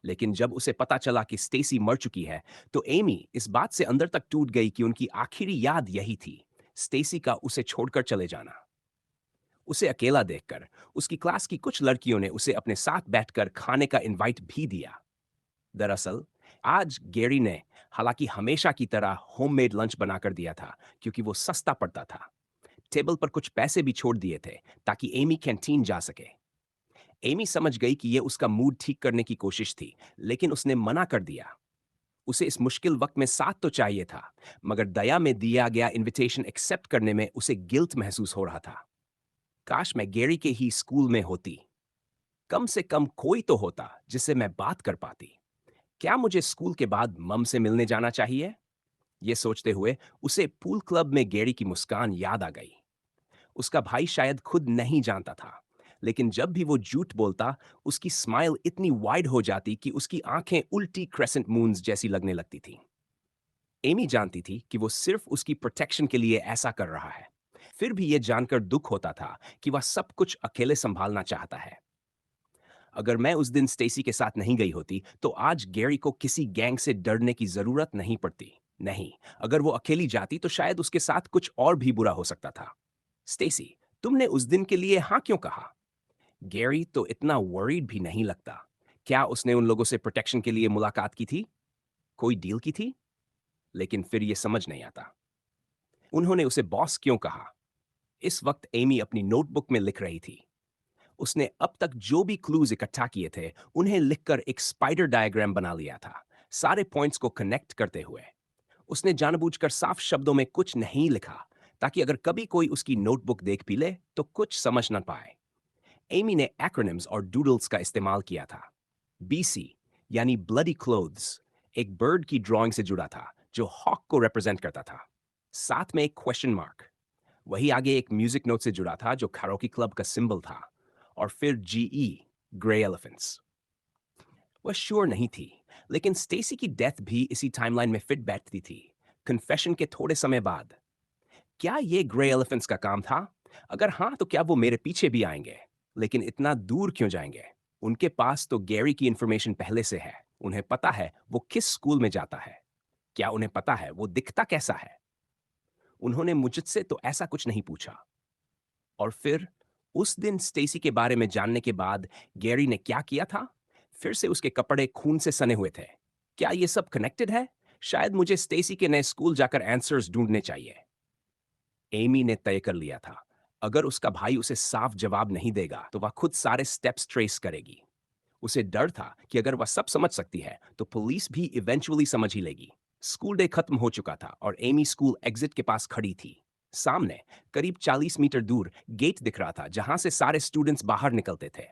लेकिन जब उसे पता चला कि स्टेसी मर चुकी है, तो एमी इस बात से अंदर तक टूट गई कि उनकी आखिरी याद यही थी, स्टेसी का उसे छोड़कर चले जाना। उसे अकेला देखकर उसकी क्लास की कुछ लड़कियों ने उसे अपने साथ बैठकर खाने का इनवाइट भी दिया। दरअसल आज गैरी ने, हालांकि हमेशा की तरह, होममेड लंच बनाकर दिया था क्योंकि वो सस्ता पड़ता था। टेबल पर कुछ पैसे भी छोड़ दिए थे ताकि एमी कैंटीन जा सके। एमी समझ गई कि यह उसका मूड ठीक करने की कोशिश थी, लेकिन उसने मना कर दिया। उसे इस मुश्किल वक्त में साथ तो चाहिए था, मगर दया में दिया गया इनविटेशन एक्सेप्ट करने में उसे गिल्ट महसूस हो रहा था। काश मैं गैरी के ही स्कूल में होती। कम से कम कोई तो होता जिससे मैं बात कर पाती। क्या मुझे स्कूल के बाद मम से मिलने जाना चाहिए? ये सोचते हुए उसे पूल क्लब में गैरी की मुस्कान याद आ गई। उसका भाई शायद खुद नहीं जानता था, लेकिन जब भी वो झूठ बोलता, उसकी स्माइल इतनी वाइड हो जाती कि उसकी आंखें उल्टी क्रेसेंट मून्स जैसी लगने लगती थी। एमी जानती थी कि वो सिर्फ उसकी प्रोटेक्शन के लिए ऐसा कर रहा है। फिर भी यह जानकर दुख होता था कि वह सब कुछ अकेले संभालना चाहता है। अगर मैं उस दिन स्टेसी के साथ नहीं गई होती, तो आज गैरी को किसी गैंग से डरने की जरूरत नहीं पड़ती। नहीं, अगर वो अकेली जाती तो शायद उसके साथ कुछ और भी बुरा हो सकता था। स्टेसी, तुमने उस दिन के लिए हाँ क्यों कहा? गैरी तो इतना वरीड भी नहीं लगता। क्या उसने उन लोगों से प्रोटेक्शन के लिए मुलाकात की थी? कोई डील की थी? लेकिन फिर ये समझ नहीं आता। उन्होंने उसे बॉस क्यों कहा? इस वक्त एमी अपनी नोटबुक में लिख रही थी। उसने अब तक जो भी क्लूज इकट्ठा किए थे, उन्हें लिखकर एक स्पाइडर डायग्राम बना लिया था, सारे पॉइंट्स को कनेक्ट करते हुए। उसने जानबूझकर साफ शब्दों में कुछ नहीं लिखा, ताकि अगर कभी कोई उसकी नोटबुक देख भी ले, तो कुछ समझ न पाए। एमी ने एक्रोनिम्स और डूडल्स का इस्तेमाल किया था। बीसी यानी ब्लडी क्लोथ्स एक बर्ड की ड्राइंग से जुड़ा था जो हॉक को रिप्रेजेंट करता था। साथ में एक क्वेश्चन मार्क। वही आगे एक म्यूजिक नोट से जुड़ा था जो कैरोकी क्लब का सिंबल था। और फिर जीई, ग्रे एलिफेंट्स। वह श्योर नहीं थी, लेकिन स्टेसी की डेथ भी इसी टाइमलाइन में फिट बैठती थी। कन्फेशन के थोड़े समय बाद। क्या ये ग्रे एलिफेंट्स का काम था? अगर हाँ, तो क्या वो मेरे पीछे भी आएंगे? लेकिन इतना दूर क्यों जाएंगे? उनके पास तो गैरी की इंफॉर्मेशन पहले से है। उन्हें पता है वो किस स्कूल में जाता है। क्या उन्हें पता है वो दिखता कैसा है? उन्होंने मुझसे तो ऐसा कुछ नहीं पूछा। और फिर उस दिन स्टेसी के बारे में जानने के बाद गैरी ने क्या किया था? फिर से उसके कपड़े खून से सने हुए थे। क्या ये सब कनेक्टेड है? शायद मुझे स्टेसी के नए स्कूल जाकर आंसर्स ढूंढने चाहिए। एमी ने तय कर लिया था, अगर उसका भाई उसे साफ जवाब नहीं देगा, तो वह खुद सारे स्टेप्स ट्रेस करेगी। उसे डर था कि अगर वह सब समझ सकती है, तो पुलिस भी इवेंचुअली समझ ही लेगी। स्कूल डे खत्म हो चुका था और एमी स्कूल एग्जिट के पास खड़ी थी। सामने, करीब 40 मीटर दूर, गेट दिख रहा था जहां से सारे स्टूडेंट्स बाहर निकलते थे।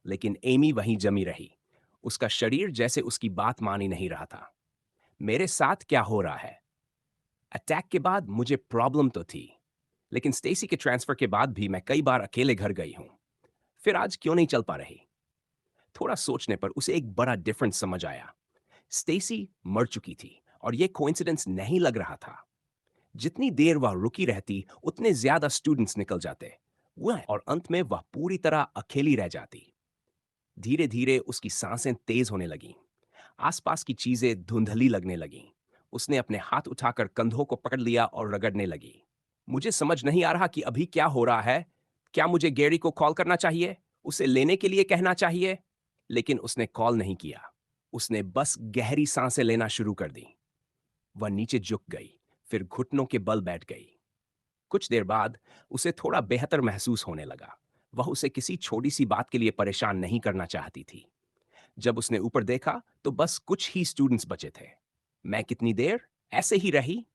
लेकिन एमी वहीं जमी रही। उसका शरीर जैसे उसकी बात मान ही नहीं रहा था। मेरे साथ क्या हो रहा है? अटैक के बाद मुझे प्रॉब्लम तो थी, लेकिन स्टेसी के ट्रांसफर के बाद भी मैं कई बार अकेले घर गई हूं। फिर आज क्यों नहीं चल पा रही? थोड़ा सोचने पर उसे एक बड़ा डिफरेंस समझ आया। स्टेसी मर चुकी थी और यह कोइंसिडेंस नहीं लग रहा था। जितनी देर वह रुकी रहती, उतने ज्यादा स्टूडेंट्स निकल जाते वह, और अंत में वह पूरी तरह अकेली रह जाती। धीरे धीरे उसकी सांसें तेज होने लगीं। आसपास की चीजें धुंधली लगने लगीं। उसने अपने हाथ उठाकर कंधों को पकड़ लिया और रगड़ने लगी। मुझे समझ नहीं आ रहा कि अभी क्या हो रहा है। क्या मुझे गैरी को कॉल करना चाहिए? उसे लेने के लिए कहना चाहिए? लेकिन उसने कॉल नहीं किया। उसने बस गहरी सांसें लेना शुरू कर दी। वह नीचे झुक गई, फिर घुटनों के बल बैठ गई। कुछ देर बाद उसे थोड़ा बेहतर महसूस होने लगा। वह उसे किसी छोटी सी बात के लिए परेशान नहीं करना चाहती थी। जब उसने ऊपर देखा तो बस कुछ ही स्टूडेंट्स बचे थे। मैं कितनी देर ऐसे ही रही?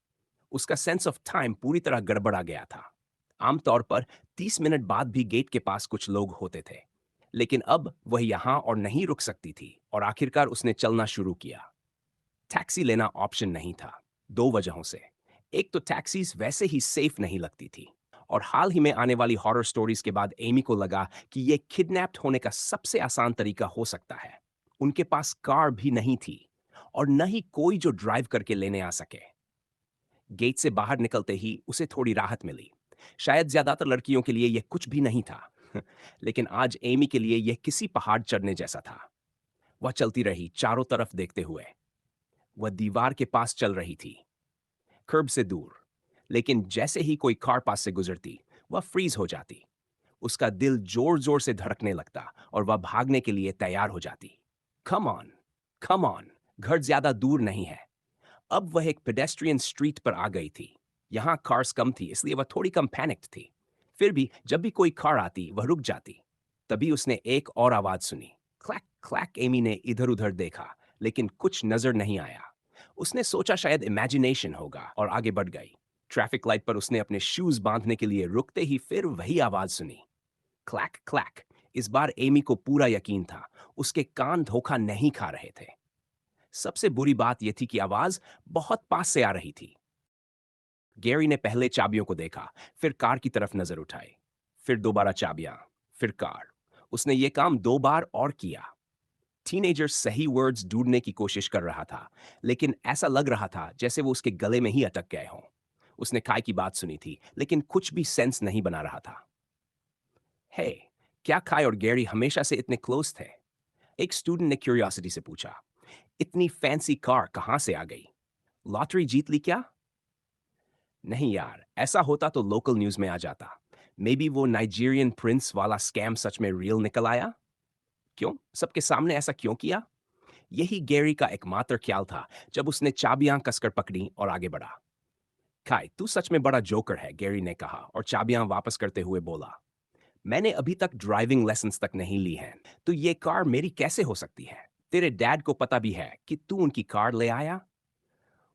उसका सेंस ऑफ टाइम पूरी तरह गड़बड़ा गया था। आमतौर पर 30 मिनट बाद भी गेट के पास कुछ लोग होते थे, लेकिन अब वह यहां और नहीं रुक सकती थी और आखिरकार उसने चलना शुरू किया। टैक्सी लेना ऑप्शन नहीं था, दो वजहों से। एक तो टैक्सीज वैसे ही सेफ नहीं लगती थी, और हाल ही में आने वाली हॉरर स्टोरीज के बाद एमी को लगा कि यह किडनैप्ड होने का सबसे आसान तरीका हो सकता है। उनके पास कार भी नहीं थी, और न ही कोई जो ड्राइव करके लेने आ सके। गेट से बाहर निकलते ही उसे थोड़ी राहत मिली। शायद ज्यादातर लड़कियों के लिए यह कुछ भी नहीं था, लेकिन आज एमी के लिए यह किसी पहाड़ चढ़ने जैसा था। वह चलती रही, चारों तरफ देखते हुए। वह दीवार के पास चल रही थी, कर्ब से दूर, लेकिन जैसे ही कोई कार पास से गुजरती, वह फ्रीज हो जाती। उसका दिल जोर जोर से धड़कने लगता और वह भागने के लिए तैयार हो जाती। कम ऑन, कम ऑन, घर ज्यादा दूर नहीं है। अब वह एक पेडेस्ट्रियन स्ट्रीट पर आ गई थी। यहाँ कार्स कम थी, इसलिए वह थोड़ी कम पैनिक्ड थी। फिर भी जब भी कोई कार आती वह रुक जाती। तभी उसने एक और आवाज सुनी, क्लैक क्लैक। एमी ने इधर उधर देखा, लेकिन कुछ नजर नहीं आया। उसने सोचा शायद इमेजिनेशन होगा और आगे बढ़ गई। ट्रैफिक लाइट पर उसने अपने शूज बांधने के लिए रुकते ही फिर वही आवाज सुनी, क्लैक क्लैक। इस बार एमी को पूरा यकीन था, उसके कान धोखा नहीं खा रहे थे। सबसे बुरी बात यह थी कि आवाज बहुत पास से आ रही थी। गैरी ने पहले चाबियों को देखा, फिर कार की तरफ नजर उठाई, फिर दोबारा चाबियां, फिर कार। उसने ये काम 2 बार और किया। टीनेजर सही वर्ड्स ढूंढने की कोशिश कर रहा था, लेकिन ऐसा लग रहा था जैसे वो उसके गले में ही अटक गए हों। उसने काय की बात सुनी थी, लेकिन कुछ भी सेंस नहीं बना रहा था। हे, क्या काय और गैरी हमेशा से इतने क्लोज थे? एक स्टूडेंट ने क्यूरियोसिटी से पूछा। इतनी फैंसी कार कहां से आ गई? लॉटरी जीत ली क्या? नहीं यार, ऐसा होता तो लोकल न्यूज में आ जाता। मे बी वो नाइजीरियन प्रिंस वाला स्कैम सच में रियल निकल आया। क्यों, सबके सामने ऐसा क्यों किया? यही गैरी का एकमात्र ख्याल था जब उसने चाबियां कसकर पकड़ी और आगे बढ़ा। काय, तू सच में बड़ा जोकर है, गैरी ने कहा और चाबियां वापस करते हुए बोला। मैंने अभी तक ड्राइविंग लेसन्स तक नहीं ली हैं, तो ये कार मेरी कैसे हो सकती है? तेरे डैड को पता भी है कि तू उनकी कार ले आया?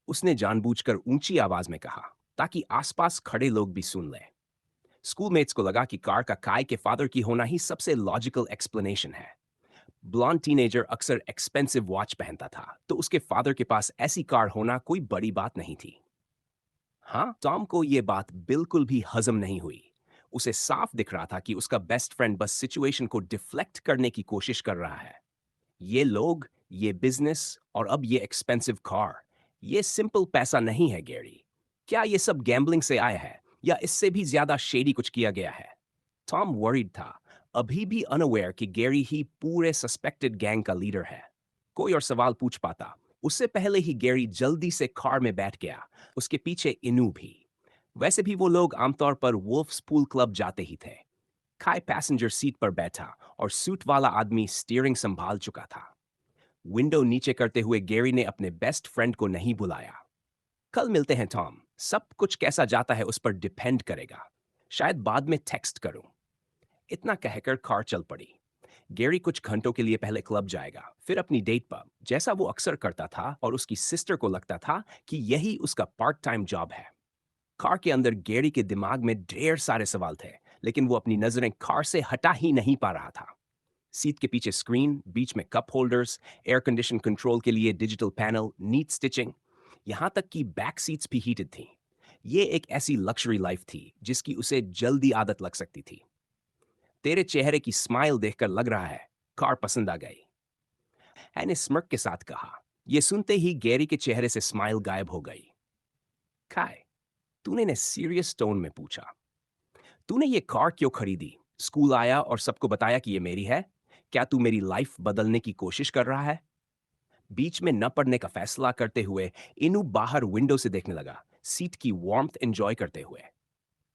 उसने जानबूझकर ऊंची आवाज में कहा, ताकि आसपास खड़े लोग भी सुन लें। स्कूलमेट्स को लगा कि कार का काय के फादर की होना ही सबसे लॉजिकल एक्सप्लेनेशन है। ब्लॉन्ड टीनेजर अक्सर एक्सपेंसिव वॉच पहनता था, तो उसके फादर के पास ऐसी कार होना कोई बड़ी बात नहीं थी। हाँ, टॉम को यह बात बिल्कुल भी हजम नहीं हुई। उसे साफ दिख रहा था कि उसका बेस्ट फ्रेंड बस सिचुएशन को डिफ्लेक्ट करने की कोशिश कर रहा है। ये लोग, ये बिजनेस और अब ये एक्सपेंसिव कार, ये सिंपल पैसा नहीं है गैरी। क्या ये सब गैम्बलिंग से आया है, या इससे भी ज्यादा शेडी कुछ किया गया है? टॉम वरीड था, अभी भी अनअवेयर कि गैरी ही पूरे सस्पेक्टेड गैंग का लीडर है। कोई और सवाल पूछ पाता, उससे पहले ही गैरी जल्दी से कार में बैठ गया, उसके पीछे इनू भी। वैसे भी वो लोग आमतौर पर वुल्फ्स पूल क्लब जाते ही थे। काय पैसेंजर सीट पर बैठा और सूट वाला आदमी स्टीयरिंग संभाल चुका था। विंडो नीचे करते हुए गैरी ने अपने बेस्ट फ्रेंड को नहीं बुलाया। कल मिलते हैं टॉम, सब कुछ कैसा जाता है उस पर डिपेंड करेगा। शायद बाद में टेक्स्ट करूं। इतना कहकर कार चल पड़ी। गैरी कुछ घंटों के लिए पहले क्लब जाएगा, फिर अपनी डेट पर, जैसा वो अक्सर करता था, और उसकी सिस्टर को लगता था कि यही उसका पार्ट टाइम जॉब है। कार के अंदर गैरी के दिमाग में ढेर सारे सवाल थे, लेकिन वो अपनी नजरें कार से हटा ही नहीं पा रहा था। सीट के पीछे स्क्रीन, बीच में cup holders, air condition control के लिए डिजिटल पैनल, नीट स्टिचिंग, यहां तक कि बैक सीट्स भी हीटेड थी। ये एक ऐसी लग्जरी लाइफ थी जिसकी उसे जल्दी आदत लग सकती थी। तेरे चेहरे की स्माइल देखकर लग रहा है कार पसंद आ गई, हैने स्mirk के साथ कहा। यह सुनते ही गैरी के चेहरे से स्माइल गायब हो गई। काय, तूने ने सीरियस टोन में पूछा, तूने ये कार क्यों खरीदी? स्कूल आया और सबको बताया कि ये मेरी है? क्या तू मेरी लाइफ बदलने की कोशिश कर रहा है? बीच में न पड़ने का फैसला करते हुए इनू बाहर विंडो से देखने लगा, सीट की वार्मथ एंजॉय करते हुए।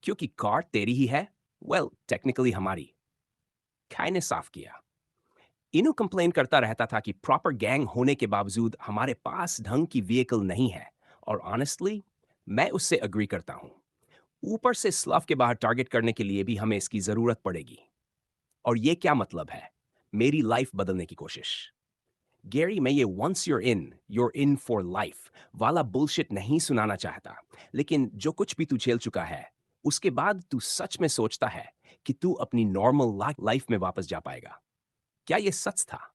क्योंकि कार तेरी ही है, वेल टेक्निकली हमारी। खाई ने साफ किया। इनू कंप्लेन करता रहता था कि प्रॉपर गैंग होने के बावजूद हमारे पास ढंग की व्हीकल नहीं है, और ऑनेस्टली मैं उससे अग्री करता हूं। ऊपर से स्लफ के बाहर टारगेट करने के लिए भी हमें इसकी जरूरत पड़ेगी। और ये क्या मतलब है? मेरी लाइफ बदलने की कोशिश। गैरी, मैं ये once you're in for life वाला बुलशिट नहीं सुनाना चाहता। लेकिन जो कुछ भी तू झेल चुका है, उसके बाद तू सच में सोचता है कि तू अपनी नॉर्मल लाइफ में वापस जा पाएगा? क्या ये सच था?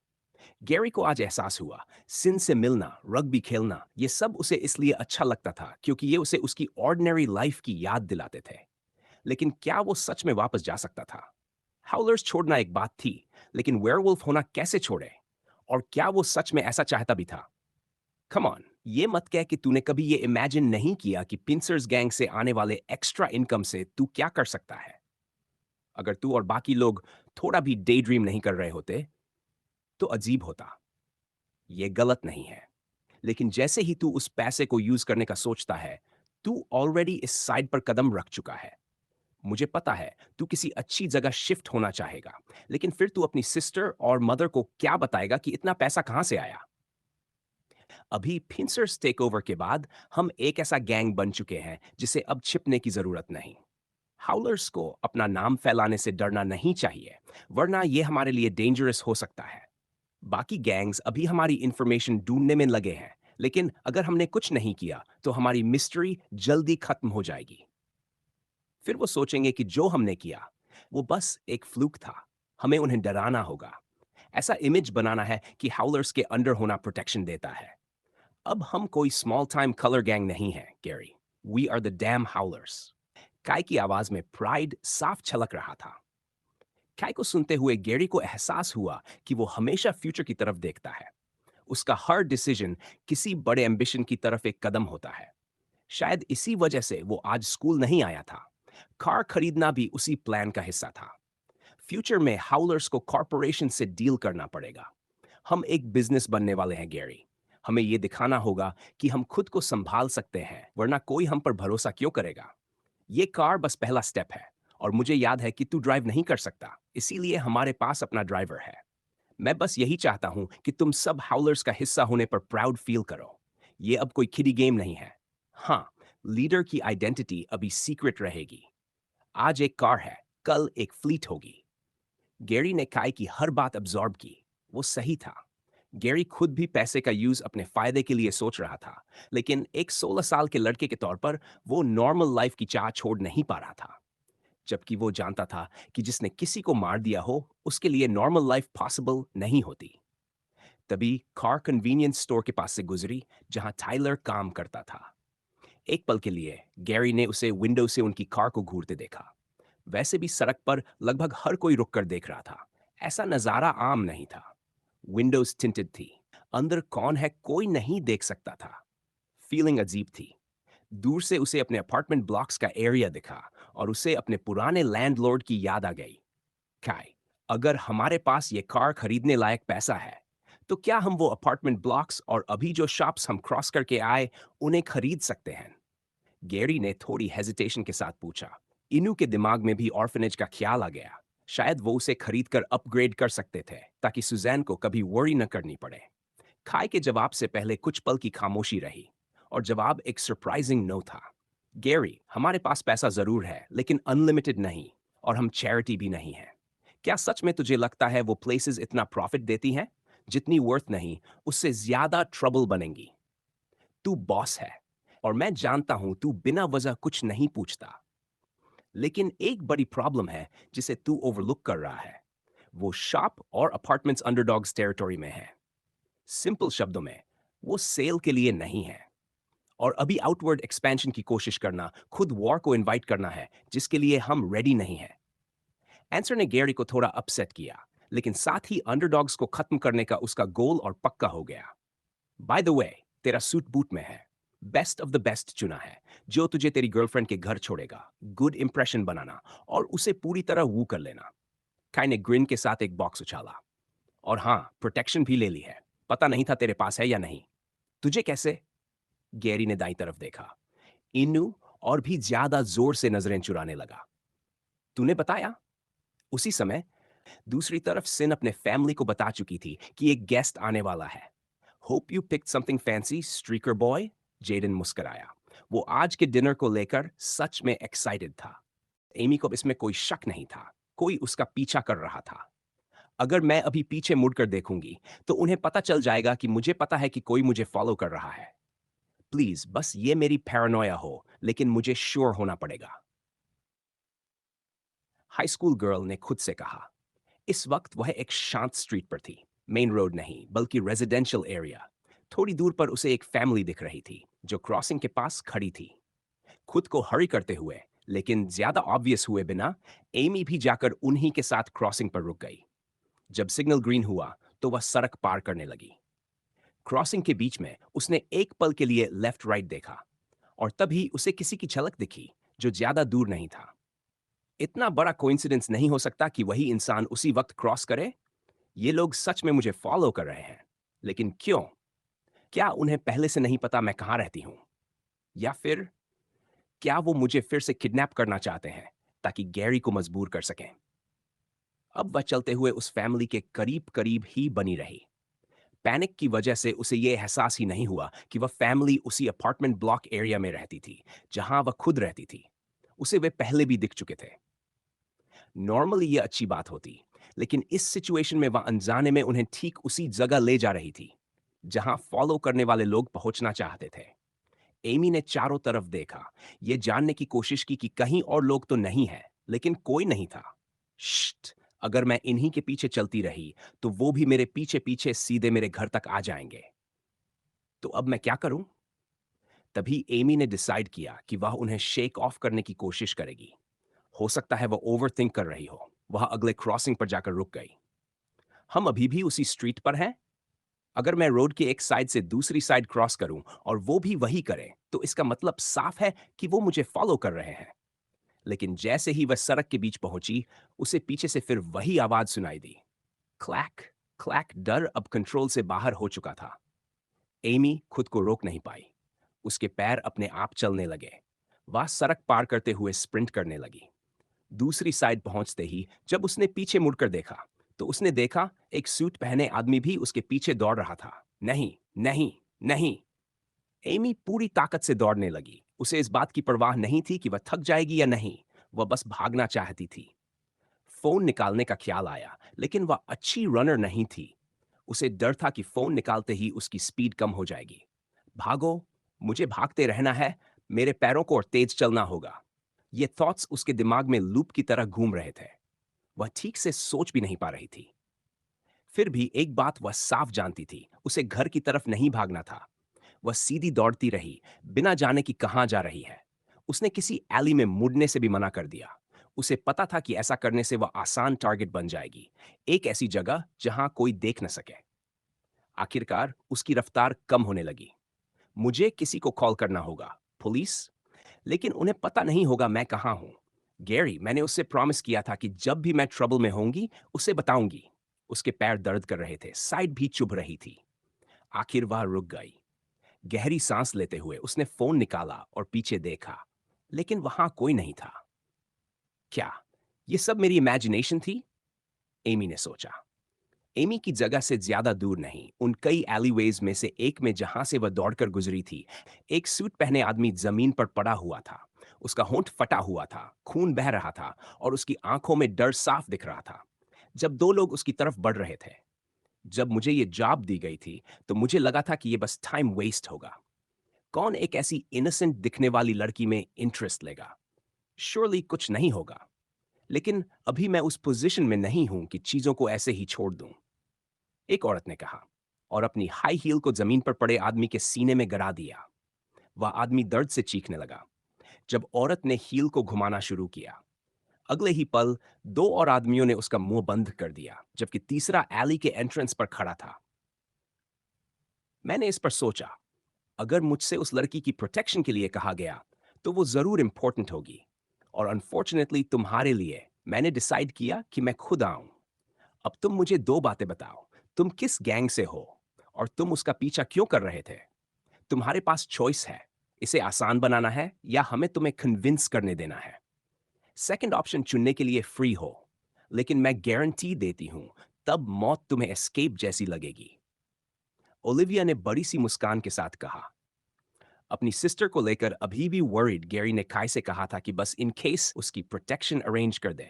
गैरी को आज एहसास हुआ, सिन से मिलना, रग्बी खेलना, ये सब उसे इसलिए अच्छा लगता था क्योंकि ये उसे उसकी ऑर्डिनरी लाइफ की याद दिलाते थे। लेकिन क्या वो सच में वापस जा सकता था? हाउलर्स छोड़ना एक बात थी, लेकिन वेयरवुल्फ होना कैसे छोड़े? और क्या वो सच में ऐसा चाहता भी था? कम ऑन, ये मत कह कि तूने कभी ये इमेजिन नहीं किया कि पिंसर्स गैंग से आने वाले एक्स्ट्रा इनकम से तू क्या कर सकता है। अगर तू और बाकी लोग थोड़ा भी डे ड्रीम नहीं कर रहे होते, तो अजीब होता। ये गलत नहीं है, लेकिन जैसे ही तू उस पैसे को यूज करने का सोचता है, तू ऑलरेडी इस साइड पर कदम रख चुका है। मुझे पता है तू किसी अच्छी जगह शिफ्ट होना चाहेगा, लेकिन फिर तू अपनी सिस्टर और मदर को क्या बताएगा कि इतना पैसा कहां से आया? अभी फिंसर्स टेकओवर के बाद हम एक ऐसा गैंग बन चुके हैं जिसे अब छिपने की जरूरत नहीं। हाउलर्स को अपना नाम फैलाने से डरना नहीं चाहिए, वरना यह हमारे लिए डेंजरस हो सकता है। बाकी गैंग्स अभी हमारी इंफॉर्मेशन ढूंढने में लगे हैं, लेकिन अगर हमने कुछ नहीं किया तो हमारी मिस्ट्री जल्दी खत्म हो जाएगी। फिर वो सोचेंगे कि जो हमने किया वो बस एक फ्लूक था। हमें उन्हें डराना होगा। ऐसा इमेज बनाना है कि हाउलर्स के अंडर होना प्रोटेक्शन देता है। अब हम कोई स्मॉल टाइम कलर गैंग नहीं है, Gary. We are the damn howlers. काय की आवाज में प्राइड साफ छलक रहा था। काय को सुनते हुए गैरी को एहसास हुआ कि वो हमेशा फ्यूचर की तरफ देखता है। उसका हर डिसीजन किसी बड़े एम्बिशन की तरफ एक कदम होता है। शायद इसी वजह से वो आज स्कूल नहीं आया था। कार खरीदना भी उसी प्लान का हिस्सा था। फ्यूचर में हाउलर्स को कॉरपोरेशन से डील करना पड़ेगा। हम एक बिजनेस बनने वाले हैं, गैरी। हमें यह दिखाना होगा कि हम खुद को संभाल सकते हैं, वरना कोई हम पर भरोसा क्यों करेगा? ये कार बस पहला स्टेप है। और मुझे याद है कि तू ड्राइव नहीं कर सकता, इसीलिए हमारे पास अपना ड्राइवर है। मैं बस यही चाहता हूं कि तुम सब हाउलर्स का हिस्सा होने पर प्राउड फील करो। ये अब कोई किडी गेम नहीं है। हाँ, लीडर की आइडेंटिटी अभी सीक्रेट रहेगी। आज एक कार है, कल एक फ्लीट होगी। गैरी ने काय की हर बात अब्सॉर्ब की। वो सही था। गैरी खुद भी पैसे का यूज अपने फायदे के लिए सोच रहा था, लेकिन एक 16 साल के लड़के के तौर पर वो नॉर्मल लाइफ की चाह छोड़ नहीं पा रहा था। जबकि वो जानता था कि जिसने किसी को मार दिया हो, उसके लिए नॉर्मल लाइफ पॉसिबल नहीं होती। तभी कार कन्वीनियंस स्टोर के पास से गुजरी, जहां टाइलर काम करता था। एक पल के लिए गैरी ने उसे विंडो से उनकी कार को घूरते देखा। वैसे भी सड़क पर लगभग हर कोई रुककर देख रहा था। ऐसा नजारा आम नहीं था। विंडोज टिंटेड थी। अंदर कौन है कोई नहीं देख सकता था। फीलिंग अजीब थी। दूर से उसे अपने अपार्टमेंट ब्लॉक्स का एरिया दिखा और उसे अपने पुराने लैंडलॉर्ड की याद आ गई। काय, अगर हमारे पास ये कार खरीदने लायक पैसा है, तो क्या हम वो अपार्टमेंट ब्लॉक्स और अभी जो शॉप्स हम क्रॉस करके आए, उन्हें खरीद सकते हैं? गैरी ने थोड़ी हेजिटेशन के साथ पूछा। इनू के दिमाग में भी ऑर्फनेज का ख्याल आ गया। शायद वो उसे खरीद कर अपग्रेड कर सकते थे, ताकि सुजैन को कभी वरी न करनी पड़े। खाई के जवाब से पहले कुछ पल की खामोशी रही, और जवाब एक सरप्राइजिंग नो था। गैरी, हमारे पास पैसा जरूर है, लेकिन अनलिमिटेड नहीं, और हम चैरिटी भी नहीं है। क्या सच में तुझे लगता है वो प्लेसेस इतना प्रॉफिट देती हैं? जितनी वर्थ नहीं, उससे ज्यादा ट्रबल बनेंगी। तू बॉस है, और मैं जानता हूं तू बिना वजह कुछ नहीं पूछता। लेकिन एक बड़ी प्रॉब्लम है जिसे तू ओवरलुक कर रहा है। वो शॉप और अपार्टमेंट्स अंडरडॉग्स टेरिटरी में है। सिंपल शब्दों में, वो सेल के लिए नहीं है। और अभी आउटवर्ड एक्सपेंशन की कोशिश करना खुद वॉर को इनवाइट करना है, जिसके लिए हम रेडी नहीं है। आंसर ने गैरी को थोड़ा अपसेट किया, लेकिन साथ ही अंडरडॉग्स को खत्म करने का उसका गोल और पक्का हो गया। बाय द वे, तेरा सूट बूट में है। बेस्ट ऑफ द बेस्ट चुना है, जो तुझे तेरी गर्लफ्रेंड के घर छोड़ेगा। गुड इंप्रेशन बनाना और उसे पूरी तरह वू कर लेना। काई ने ग्रिन के साथ एक बॉक्स उछाला। और हाँ, प्रोटेक्शन भी ले ली है। पता नहीं था तेरे पास है या नहीं। तुझे कैसे? गैरी ने दाई तरफ देखा। इन्नू और भी ज्यादा जोर से नजरें चुराने लगा। तूने बताया? उसी समय दूसरी तरफ सिन अपने फैमिली को बता चुकी थी कि एक गेस्ट आने वाला है। Hope you picked something fancy, streaker boy. Jaden मुस्कुराया। वो आज के डिनर को लेकर सच में एक्साइटेड था। एमी को इसमें कोई शक नहीं था। कोई उसका पीछा कर रहा था। अगर मैं अभी पीछे मुड़कर देखूंगी, तो उन्हें पता चल जाएगा कि मुझे पता है कि कोई मुझे फॉलो कर रहा है। प्लीज बस ये मेरी पैरानोया हो, लेकिन मुझे श्योर होना पड़ेगा। हाई स्कूल गर्ल ने खुद से कहा। इस वक्त वह एक शांत स्ट्रीट पर थी। मेन रोड नहीं, बल्कि रेजिडेंशियल एरिया। थोड़ी दूर पर उसे एक फैमिली दिख रही थी, जो क्रॉसिंग के पास खड़ी थी। खुद को हरी करते हुए, लेकिन ज्यादा ऑब्वियस हुए बिना, एमी भी जाकर उन्हीं के साथ क्रॉसिंग पर रुक गई। जब सिग्नल ग्रीन हुआ, तो वह सड़क पार करने लगी। क्रॉसिंग के बीच में उसने एक पल के लिए लेफ्ट राइट देखा, और तभी उसे किसी की झलक दिखी, जो ज्यादा दूर नहीं था। इतना बड़ा कोइंसिडेंस नहीं हो सकता कि वही इंसान उसी वक्त क्रॉस करे। ये लोग सच में मुझे फॉलो कर रहे हैं, लेकिन क्यों? क्या उन्हें पहले से नहीं पता मैं कहाँ रहती हूँ? या फिर क्या वो मुझे फिर से किडनैप करना चाहते हैं, ताकि गैरी को मजबूर कर सकें? अब वह चलते हुए उस फैमिली के करीब करीब ही बनी रही। पैनिक की वजह से उसे ये एहसास ही नहीं हुआ कि वह फैमिली उसी अपार्टमेंट ब्लॉक एरिया में रहती थी, जहां वह खुद रहती थी। उसे वे पहले भी दिख चुके थे। नॉर्मली ये अच्छी बात होती, लेकिन इस सिचुएशन में वह अनजाने में उन्हें ठीक उसी जगह ले जा रही थी, जहां फॉलो करने वाले लोग पहुंचना चाहते थे। एमी ने चारों तरफ देखा, ये जानने की कोशिश की कि कहीं और लोग तो नहीं है, लेकिन कोई नहीं था। श्ट, अगर मैं इन्हीं के पीछे चलती रही, तो वो भी मेरे पीछे पीछे सीधे मेरे घर तक आ जाएंगे। तो अब मैं क्या करूं? तभी एमी ने डिसाइड किया कि वह उन्हें शेक ऑफ करने की कोशिश करेगी। हो सकता है वह ओवरथिंक कर रही हो। वह अगले क्रॉसिंग पर जाकर रुक गई। हम अभी भी उसी स्ट्रीट पर हैं। अगर मैं रोड के एक साइड से दूसरी साइड क्रॉस करूं और वो भी वही करे, तो इसका मतलब साफ है कि वो मुझे फॉलो कर रहे हैं। लेकिन जैसे ही वह सड़क के बीच पहुंची, उसे पीछे से फिर वही आवाज सुनाई दी। Clack clack. डर अब कंट्रोल से बाहर हो चुका था। एमी खुद को रोक नहीं पाई। उसके पैर अपने आप चलने लगे। वह सड़क पार करते हुए स्प्रिंट करने लगी। दूसरी साइड पहुंचते ही जब उसने पीछे मुड़कर देखा, तो उसने देखा एक सूट पहने आदमी भी उसके पीछे दौड़ रहा था। नहीं, नहीं, नहीं। एमी पूरी ताकत से दौड़ने लगी। उसे इस बात की परवाह नहीं थी कि वह थक जाएगी या नहीं। वह बस भागना चाहती थी। फोन निकालने का ख्याल आया, लेकिन वह अच्छी रनर नहीं थी। उसे डर था कि फोन निकालते ही उसकी स्पीड कम हो जाएगी। भागो, मुझे भागते रहना है, मेरे पैरों को और तेज चलना होगा। ये थॉट्स उसके दिमाग में लूप की तरह घूम रहे थे। वह ठीक से सोच भी नहीं पा रही थी। फिर भी एक बात वह साफ जानती थी, उसे घर की तरफ नहीं भागना था। वह सीधी दौड़ती रही, बिना जाने कि कहाँ जा रही है। उसने किसी एली में मुड़ने से भी मना कर दिया। उसे पता था कि ऐसा करने से वह आसान टारगेट बन जाएगी, एक ऐसी जगह जहां कोई देख न सके। आखिरकार उसकी रफ्तार कम होने लगी। मुझे किसी को कॉल करना होगा, पुलिस। लेकिन उन्हें पता नहीं होगा मैं कहाँ हूं। गैरी, मैंने उससे प्रॉमिस किया था कि जब भी मैं ट्रबल में होंगी, उसे बताऊंगी। उसके पैर दर्द कर रहे थे, साइड भी चुभ रही थी। आखिर वह रुक गई। गहरी सांस लेते हुए उसने फोन निकाला और पीछे देखा, लेकिन वहां कोई नहीं था। क्या ये सब मेरी इमेजिनेशन थी? एमी ने सोचा। एमी की जगह से ज्यादा दूर नहीं, उन कई एलीवेज में से एक में जहां से वह दौड़कर गुजरी थी, एक सूट पहने आदमी जमीन पर पड़ा हुआ था। उसका होंठ फटा हुआ था, खून बह रहा था, और उसकी आंखों में डर साफ दिख रहा था। जब दो लोग उसकी तरफ बढ़ रहे थे, जब मुझे ये जॉब दी गई थी, तो मुझे लगा था कि ये बस टाइम वेस्ट होगा। कौन एक ऐसी इनोसेंट दिखने वाली लड़की में इंटरेस्ट लेगा? श्योरली कुछ नहीं होगा। लेकिन अभी मैं उस पोजीशन में नहीं हूं कि चीजों को ऐसे ही छोड़ दूं। एक औरत ने कहा, और अपनी हाई हील को जमीन पर पड़े आदमी के सीने में गिरा दिया। वह आदमी दर्द से चीखने लगा। जब औरत ने हील को घुमाना शुरू किया, अगले ही पल दो और आदमियों ने उसका मुंह बंद कर दिया, जबकि तीसरा एली के एंट्रेंस पर खड़ा था। मैंने इस पर सोचा, अगर मुझसे उस लड़की की प्रोटेक्शन के लिए कहा गया, तो वो जरूर इंपॉर्टेंट होगी। और अनफॉर्चुनेटली तुम्हारे लिए मैंने डिसाइड किया कि मैं खुद आऊं। अब तुम मुझे दो बातें बताओ। तुम किस गैंग से हो, और तुम उसका पीछा क्यों कर रहे थे? तुम्हारे पास चॉइस है। इसे आसान बनाना है, या हमें तुम्हें कन्विंस करने देना है। सेकंड ऑप्शन चुनने के लिए फ्री हो, लेकिन मैं गारंटी देती हूं, तब मौत तुम्हें एस्केप जैसी लगेगी। ओलिविया ने बड़ी सी मुस्कान के साथ कहा, अपनी सिस्टर को लेकर अभी भी वरीड गैरी ने काई से कहा था कि बस इन केस उसकी प्रोटेक्शन अरेंज कर दे।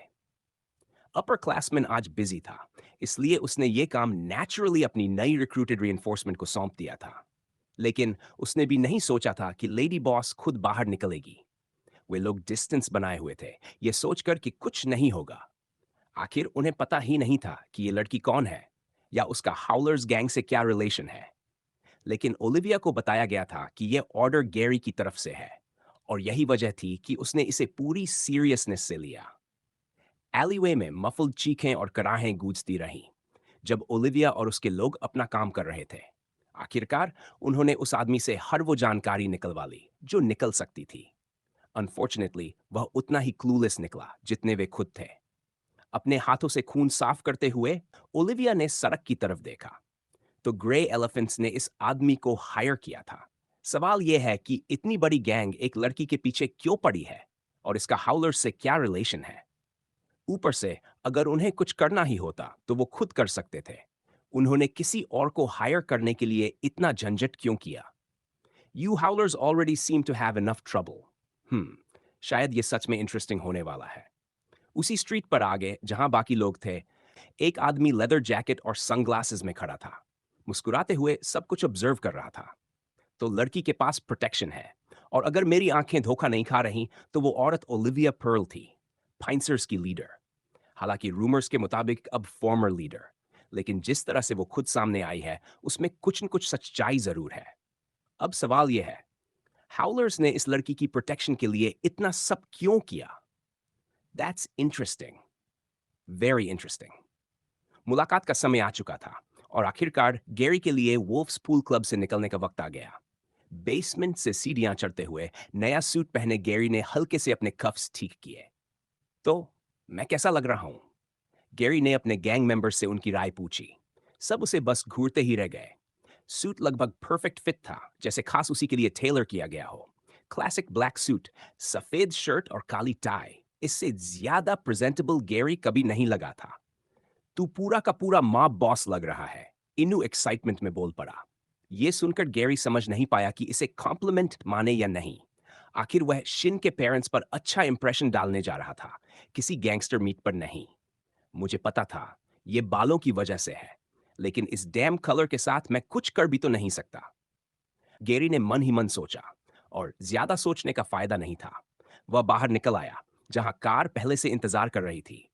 अपर क्लासमैन आज बिजी था, इसलिए उसने ये काम नेचुरली अपनी नई रिक्रूटेड रीइंफोर्समेंट को सौंप दिया था। लेकिन उसने भी नहीं सोचा था कि लेडी बॉस खुद बाहर निकलेगी। वे लोग डिस्टेंस बनाए हुए थे, ये सोचकर कि कुछ नहीं होगा। आखिर उन्हें पता ही नहीं था कि ये लड़की कौन है या उसका हाउलर्स गैंग से क्या रिलेशन है। लेकिन ओलिविया को बताया गया था कि यह ऑर्डर गैरी की तरफ से है, और यही वजह थी कि उसने इसे पूरी सीरियसनेस से लिया। एलीवे में मफल्ड चीखें और कराहें गूंजती रहीं जब ओलिविया और उसके लोग अपना काम कर रहे थे। आखिरकार उन्होंने उस आदमी से हर वो जानकारी निकलवा ली जो निकल सकती थी। अनफॉर्चुनेटली वह उतना ही क्लूलेस निकला जितने वे खुद थे। अपने हाथों से खून साफ करते हुए ओलिविया ने सड़क की तरफ देखा तो ग्रे एलिफेंट्स ने इस आदमी को हायर किया था। सवाल यह है कि इतनी बड़ी गैंग एक लड़की के पीछे क्यों पड़ी है और इसका हाउलर से क्या रिलेशन है। ऊपर से अगर उन्हें कुछ करना ही होता तो वो खुद कर सकते थे। उन्होंने किसी और को हायर करने के लिए इतना झंझट क्यों किया? You howlers already seem to have enough trouble. शायद ये सच में इंटरेस्टिंग होने वाला है। उसी स्ट्रीट पर आगे जहां बाकी लोग थे, एक आदमी लेदर जैकेट और सनग्लासेस में खड़ा था। मुस्कुराते हुए सब कुछ ऑब्जर्व कर रहा था। तो लड़की के पास प्रोटेक्शन है, और अगर मेरी आंखें धोखा नहीं खा रही तो वो औरत ओलिविया पर्ल थी, फाइंसर्स की लीडर। हालांकि रूमर्स के मुताबिक अब फॉर्मर लीडर। लेकिन जिस तरह से वो खुद सामने आई है उसमें कुछ न कुछ सच्चाई जरूर है। अब सवाल यह है, हाउलर्स ने इस लड़की की प्रोटेक्शन के लिए इतना सब क्यों किया? That's interesting, very interesting. मुलाकात का समय आ चुका था और आखिरकार गैरी के लिए वोल्फ्स पूल क्लब से निकलने का वक्त आ गया। बेसमेंट से सीढ़ियां चढ़ते हुए नया सूट पहने गैरी ने हल्के से अपने कफ्स ठीक किए। तो मैं कैसा लग रहा हूं? गैरी ने अपने गैंग मेंबर से उनकी राय पूछी। सब उसे बस घूरते ही रह गए। सूट लगभग परफेक्ट फिट था, जैसे खास उसी के लिए टेलर किया गया हो। क्लासिक ब्लैक सूट, सफेद शर्ट और काली टाई। इससे ज्यादा प्रेजेंटेबल गैरी कभी नहीं लगा था। तू पूरा का पूरा मॉब बॉस लग रहा है, इनू एक्साइटमेंट में बोल पड़ा। यह सुनकर गैरी समझ नहीं पाया कि इसे कॉम्प्लीमेंट माने या नहीं। आखिर वह शिन के पेरेंट्स पर अच्छा इंप्रेशन डालने जा रहा था, किसी गैंगस्टर मीट पर नहीं। मुझे पता था यह बालों की वजह से है, लेकिन इस डैम कलर के साथ मैं कुछ कर भी तो नहीं सकता। गैरी ने मन ही मन सोचा, और ज्यादा सोचने का फायदा नहीं था। वह बाहर निकल आया, जहां कार पहले से इंतजार कर रही थी।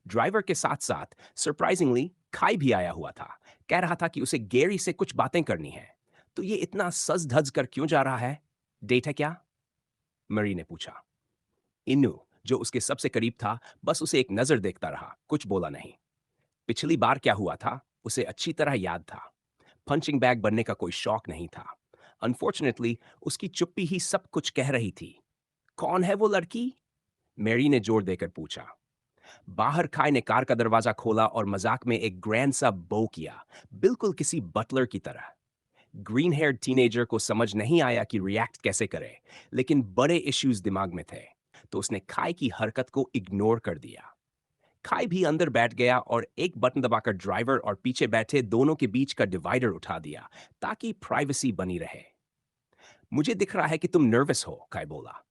ड्राइवर के साथ साथ सरप्राइजिंगली खाई भी आया हुआ था। कह रहा था कि उसे गैरी से कुछ बातें करनी है। तो ये इतना सज धज कर क्यों जा रहा है? डेट है क्या? मरी ने पूछा। इन्नू, जो उसके सबसे करीब था, बस उसे एक नजर देखता रहा, कुछ बोला नहीं। पिछली बार क्या हुआ था उसे अच्छी तरह याद था। पंचिंग बैग बनने का कोई शौक नहीं था। अनफॉर्चुनेटली उसकी चुप्पी ही सब कुछ कह रही थी। कौन है वो लड़की? मैरी ने जोर देकर पूछा। बाहर खाई ने कार का दरवाजा खोला और मजाक में एक ग्रैंड सा बो किया, बिल्कुल किसी बटलर की तरह। ग्रीन हेयर्ड टीनेजर को समझ नहीं आया कि रिएक्ट कैसे करे, लेकिन बड़े इश्यूज दिमाग में थे, तो उसने खाई की हरकत को इग्नोर कर दिया। खाई भी अंदर बैठ गया और एक बटन दबाकर ड्राइवर और पीछे बैठे दोनों के बीच का डिवाइडर उठा दिया, ताकि प्राइवेसी बनी रहे। मुझे दिख रहा है कि तुम नर्वस हो, खाई बोला,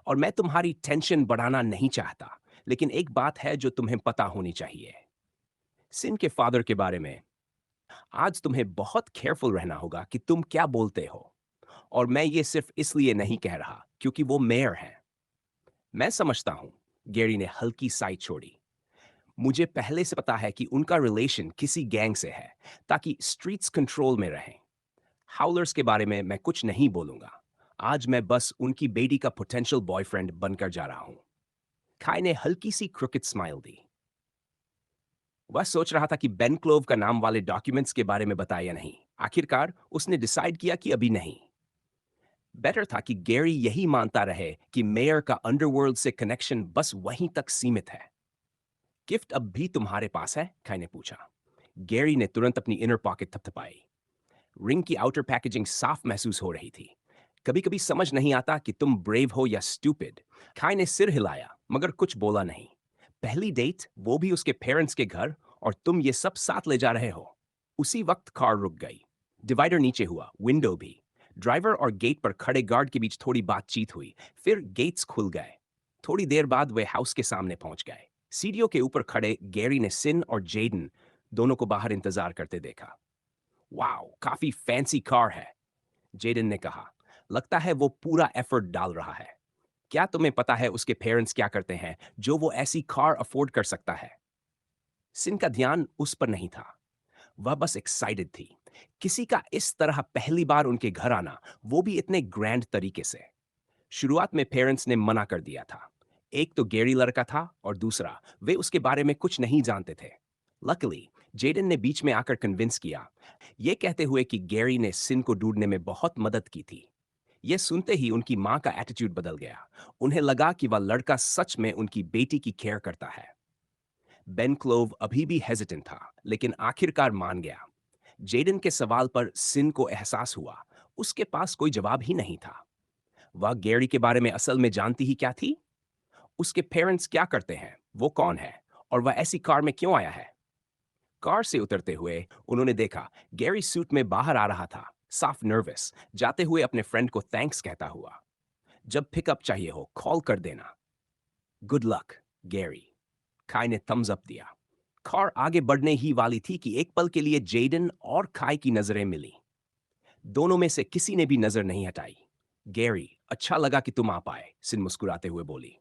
और मैं तुम्हारी टेंशन बढ़ाना नहीं चाहता। लेकिन एक बात है जो तुम्हें पता होनी चाहिए, सिन के फादर के बारे में। आज तुम्हें बहुत केयरफुल रहना होगा कि तुम क्या बोलते हो। और मैं ये सिर्फ इसलिए नहीं कह रहा क्योंकि वो मेयर हैं। मैं समझता हूं, गैरी ने हल्की साई छोड़ी। मुझे पहले से पता है कि उनका रिलेशन किसी गैंग से है, ताकि स्ट्रीट्स कंट्रोल में रहें। हाउलर्स के बारे में मैं कुछ नहीं बोलूंगा। आज मैं बस उनकी बेटी का पोटेंशियल बॉयफ्रेंड बनकर जा रहा हूं। खाई ने हल्की सी क्रिकेट स्माइल दी। वह सोच रहा था कि बेन क्लोव का नाम वाले डॉक्यूमेंट्स के बारे में बताया या नहीं। आखिरकार उसने डिसाइड किया कि अभी नहीं। बेटर था कि गैरी यही मानता रहे कि मेयर का अंडरवर्ल्ड से कनेक्शन बस वहीं तक सीमित है। गिफ्ट अब भी तुम्हारे पास है? खाई ने पूछा। गैरी ने तुरंत अपनी इनर पॉकेट थपथपाई। रिंग की आउटर पैकेजिंग साफ महसूस हो रही थी। कभी कभी समझ नहीं आता कि तुम ब्रेव हो या स्टूपिड। खाई ने सिर हिलाया मगर कुछ बोला नहीं। पहली डेट, वो भी उसके पेरेंट्स के घर, और तुम ये सब साथ ले जा रहे हो। उसी वक्त कार रुक गई। डिवाइडर नीचे हुआ, विंडो भी। ड्राइवर और गेट पर खड़े गार्ड के बीच थोड़ी बातचीत हुई, फिर गेट्स खुल गए। थोड़ी देर बाद वे हाउस के सामने पहुंच गए। सीढ़ियों के ऊपर खड़े गैरी ने सिन और जेडन दोनों को बाहर इंतजार करते देखा। वाओ, काफी फैंसी कार है, जेडन ने कहा। लगता है वो पूरा एफर्ट डाल रहा है। क्या तुम्हें पता है उसके पेरेंट्स क्या करते हैं जो वो ऐसी कार अफोर्ड कर सकता है? सिन का ध्यान उस पर नहीं था। वह बस एक्साइटेड थी। किसी का इस तरह पहली बार उनके घर आना, वो भी इतने ग्रैंड तरीके से। शुरुआत में पेरेंट्स ने मना कर दिया था। एक तो गैरी लड़का था और दूसरा वे उसके बारे में कुछ नहीं जानते थे। लकीली जेडन ने बीच में आकर कन्विंस किया, ये कहते हुए कि गैरी ने सिन को ढूंढने में बहुत मदद की थी। यह सुनते ही उनकी मां का एटीट्यूड बदल गया। उन्हें लगा कि वह लड़का सच में उनकी बेटी की केयर करता है। बेन क्लोव अभी भी हेजिटेंट था, लेकिन आखिरकार मान गया। जेडन के सवाल पर सिन को एहसास हुआ उसके पास कोई जवाब ही नहीं था। वह गैरी के बारे में असल में जानती ही क्या थी? उसके पेरेंट्स क्या करते हैं, वो कौन है, और वह ऐसी कार में क्यों आया है? कार से उतरते हुए उन्होंने देखा गैरी सूट में बाहर आ रहा था, साफ नर्वस, जाते हुए अपने फ्रेंड को थैंक्स कहता हुआ। जब पिकअप चाहिए हो कॉल कर देना। Good luck, Gary. खाई ने थम्स अप दिया। कार आगे बढ़ने ही वाली थी कि एक पल के लिए जेडन और खाई की नजरें मिली। दोनों में से किसी ने भी नजर नहीं हटाई। गैरी, अच्छा लगा कि तुम आ पाए, सिन मुस्कुराते हुए बोली।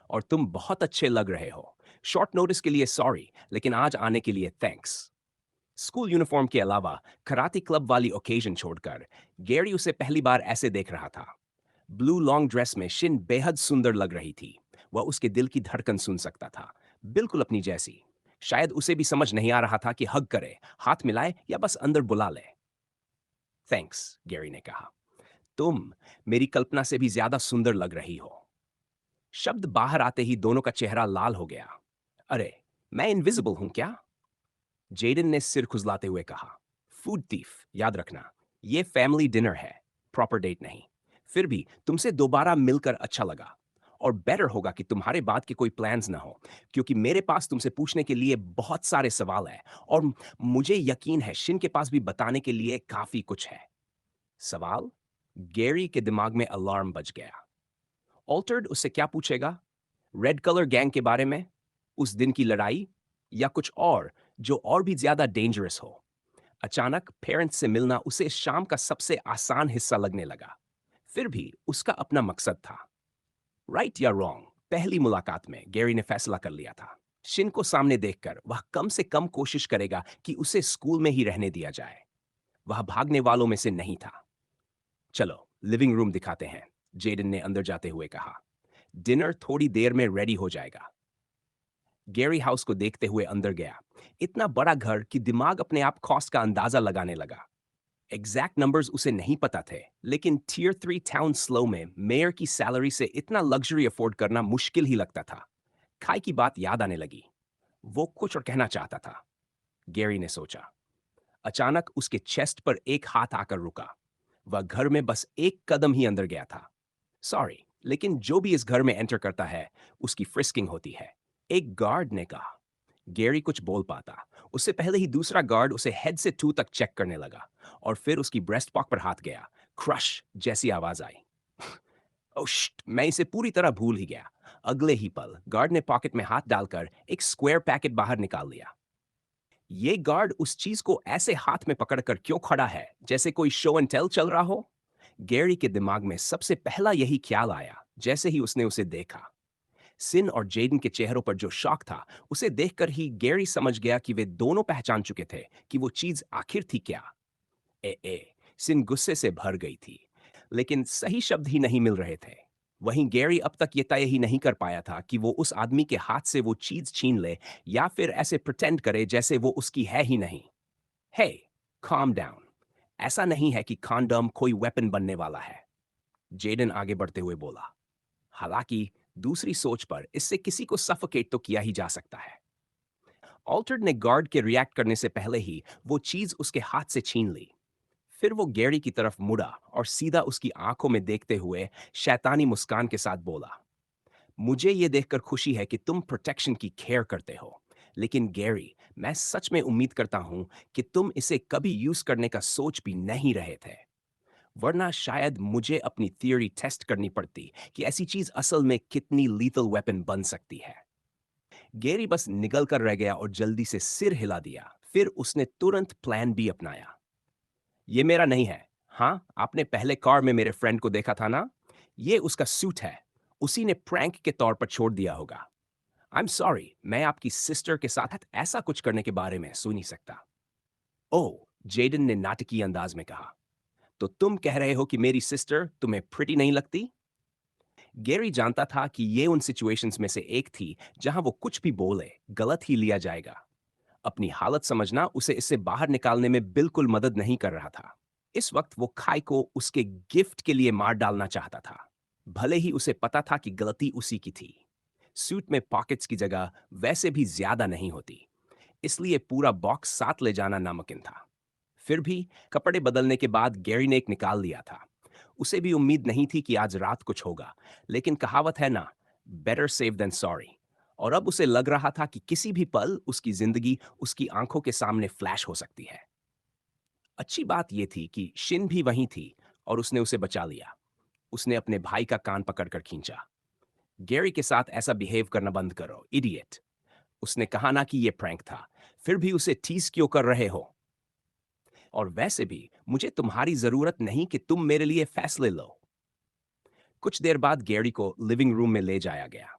और तुम बहुत अच्छे लग रहे हो। शॉर्ट नोटिस के लिए सॉरी, लेकिन आज आने के लिए थैंक्स। स्कूल यूनिफॉर्म के अलावा कराटे क्लब वाली ओकेजन छोड़कर गैरी उसे पहली बार ऐसे देख रहा था। ब्लू लॉन्ग ड्रेस में शिन बेहद सुंदर लग रही थी। वह उसके दिल की धड़कन सुन सकता था, बिल्कुल अपनी जैसी। शायद उसे भी समझ नहीं आ रहा था कि हग करे, हाथ मिलाए या बस अंदर बुला ले। थैंक्स, गैरी ने कहा। तुम मेरी कल्पना से भी ज्यादा सुंदर लग रही हो। शब्द बाहर आते ही दोनों का चेहरा लाल हो गया। अरे, मैं इनविजिबल हूं क्या? जेडन ने सिर खुजलाते हुए कहा। फूड थीफ, याद रखना, ये फैमिली डिनर है, प्रॉपर डेट नहीं। फिर भी तुमसे दोबारा मिलकर अच्छा लगा। और बेटर होगा कि तुम्हारे बाद के कोई प्लान्स ना हो, क्योंकि मेरे पास तुमसे पूछने के लिए बहुत सारे सवाल हैं, और मुझे यकीन है शिन के पास भी बताने के लिए काफी कुछ है। सवाल? गैरी के दिमाग में अलार्म बज गया। ऑल्टर्ड उससे क्या पूछेगा? रेड कलर गैंग के बारे में, उस दिन की लड़ाई, या कुछ और जो और भी ज्यादा डेंजरस हो? अचानक पेरेंट्स से मिलना उसे इस शाम का सबसे आसान हिस्सा लगने लगा। फिर भी उसका अपना मकसद था। राइट या रॉन्ग, पहली मुलाकात में गैरी ने फैसला कर लिया था। शिन को सामने देखकर वह कम से कम कोशिश करेगा कि उसे स्कूल में ही रहने दिया जाए। वह भागने वालों में से नहीं था। चलो लिविंग रूम दिखाते हैं, जेडन ने अंदर जाते हुए कहा। डिनर थोड़ी देर में रेडी हो जाएगा। गैरी हाउस को देखते हुए अंदर गया। इतना बड़ा घर कि दिमाग अपने आप कॉस्ट का अंदाजा लगाने लगा। एग्जैक्ट नंबर्स उसे नहीं पता थे, लेकिन टियर 3 टाउन स्लो में मेयर की सैलरी से इतना लग्जरी अफोर्ड करना मुश्किल ही लगता था। खाई की बात याद आने लगी। वो कुछ और कहना चाहता था, गैरी ने सोचा। अचानक उसके चेस्ट पर एक हाथ आकर रुका। वह घर में बस एक कदम ही अंदर गया था। सॉरी, लेकिन जो भी इस घर में एंटर करता है उसकी फ्रिस्किंग होती है, एक गार्ड ने कहा। गैरी कुछ बोल पाता उससे पहले ही दूसरा गार्ड उसे हेड से टू तक चेक करने लगा, और फिर उसकी ब्रेस्ट पॉक पर हाथ गया। क्रश जैसी आवाज आई। ओह शिट, मैं इसे पूरी तरह भूल ही गया। अगले ही पल गार्ड ने पॉकेट में हाथ डालकर एक स्क्वायर पैकेट बाहर निकाल लिया। ये गार्ड उस चीज को ऐसे हाथ में पकड़कर क्यों खड़ा है, जैसे कोई शो एंड टेल चल रहा हो? गैरी के दिमाग में सबसे पहला यही ख्याल आया जैसे ही उसने उसे देखा। सिन और जेडन के चेहरों पर जो शॉक था, उसे देखकर ही गैरी समझ गया कि वे दोनों पहचान चुके थे कि वो चीज आखिर थी क्या। सिन गुस्से से भर गई थी, लेकिन सही शब्द ही नहीं मिल रहे थे। वहीं गैरी अब तक ये तय ही नहीं कर पाया था कि वो उस आदमी के हाथ से वो चीज छीन ले या फिर ऐसे प्रिटेंड करे जैसे वो उसकी है ही नहीं। हे, calm डाउन। ऐसा नहीं है कि कॉन्डम कोई वेपन बनने वाला है, जेडन आगे बढ़ते हुए बोला। हालांकि दूसरी सोच पर इससे किसी को सफोकेट तो किया ही जा सकता है। ऑल्टर्ड ने गार्ड के रिएक्ट करने से पहले ही वो चीज उसके हाथ से छीन ली। फिर वो गैरी की तरफ मुड़ा और सीधा उसकी आंखों में देखते हुए शैतानी मुस्कान के साथ बोला, मुझे ये देखकर खुशी है कि तुम प्रोटेक्शन की केयर करते हो, लेकिन गैरी, मैं सच में उम्मीद करता हूं कि तुम इसे कभी यूज करने का सोच भी नहीं रहे थे। वरना शायद मुझे अपनी थियरी टेस्ट करनी पड़ती कि ऐसी चीज असल में कितनी लीथल वेपन बन सकती है। गेरी बस निगल कर रह गया और जल्दी से सिर हिला दिया। फिर उसने तुरंत प्लान बी अपनाया। ये मेरा नहीं है। हाँ, आपने पहले कार में मेरे फ्रेंड को देखा था ना? ये उसका सूट है। उसी ने प्रैंक के तौर पर छोड़ दिया होगा। आई एम सॉरी, मैं आपकी सिस्टर के साथ ऐसा कुछ करने के बारे में सुन नहीं सकता। ओह, जेडन ने नाटकीय अंदाज में कहा। तो तुम कह रहे हो कि मेरी सिस्टर तुम्हें प्रिटी नहीं लगती? गैरी जानता था कि ये उन सिचुएशंस में से एक थी जहां वो कुछ भी बोले गलत ही लिया जाएगा। अपनी हालत समझना उसे इससे बाहर निकालने में बिल्कुल मदद नहीं कर रहा था। इस वक्त वो खाई को उसके गिफ्ट के लिए मार डालना चाहता था, भले ही उसे पता था कि गलती उसी की थी। सूट में पॉकेट्स की जगह वैसे भी ज्यादा नहीं होती, इसलिए पूरा बॉक्स साथ ले जाना नामुमकिन था। फिर भी कपड़े बदलने के बाद गैरी ने एक निकाल लिया था। उसे भी उम्मीद नहीं थी कि आज रात कुछ होगा, लेकिन कहावत है ना, बेटर सेव देन सॉरी। और अब उसे लग रहा था कि किसी भी पल उसकी जिंदगी उसकी आंखों के सामने फ्लैश हो सकती है। अच्छी बात यह थी कि शिन भी वहीं थी और उसने उसे बचा लिया। उसने अपने भाई का कान पकड़कर खींचा। गैरी के साथ ऐसा बिहेव करना बंद करो, इडियट। उसने कहा ना कि यह प्रैंक था, फिर भी उसे टीज क्यों कर रहे हो? और वैसे भी मुझे तुम्हारी जरूरत नहीं कि तुम मेरे लिए फैसले लो। कुछ देर बाद गैरी को लिविंग रूम में ले जाया गया।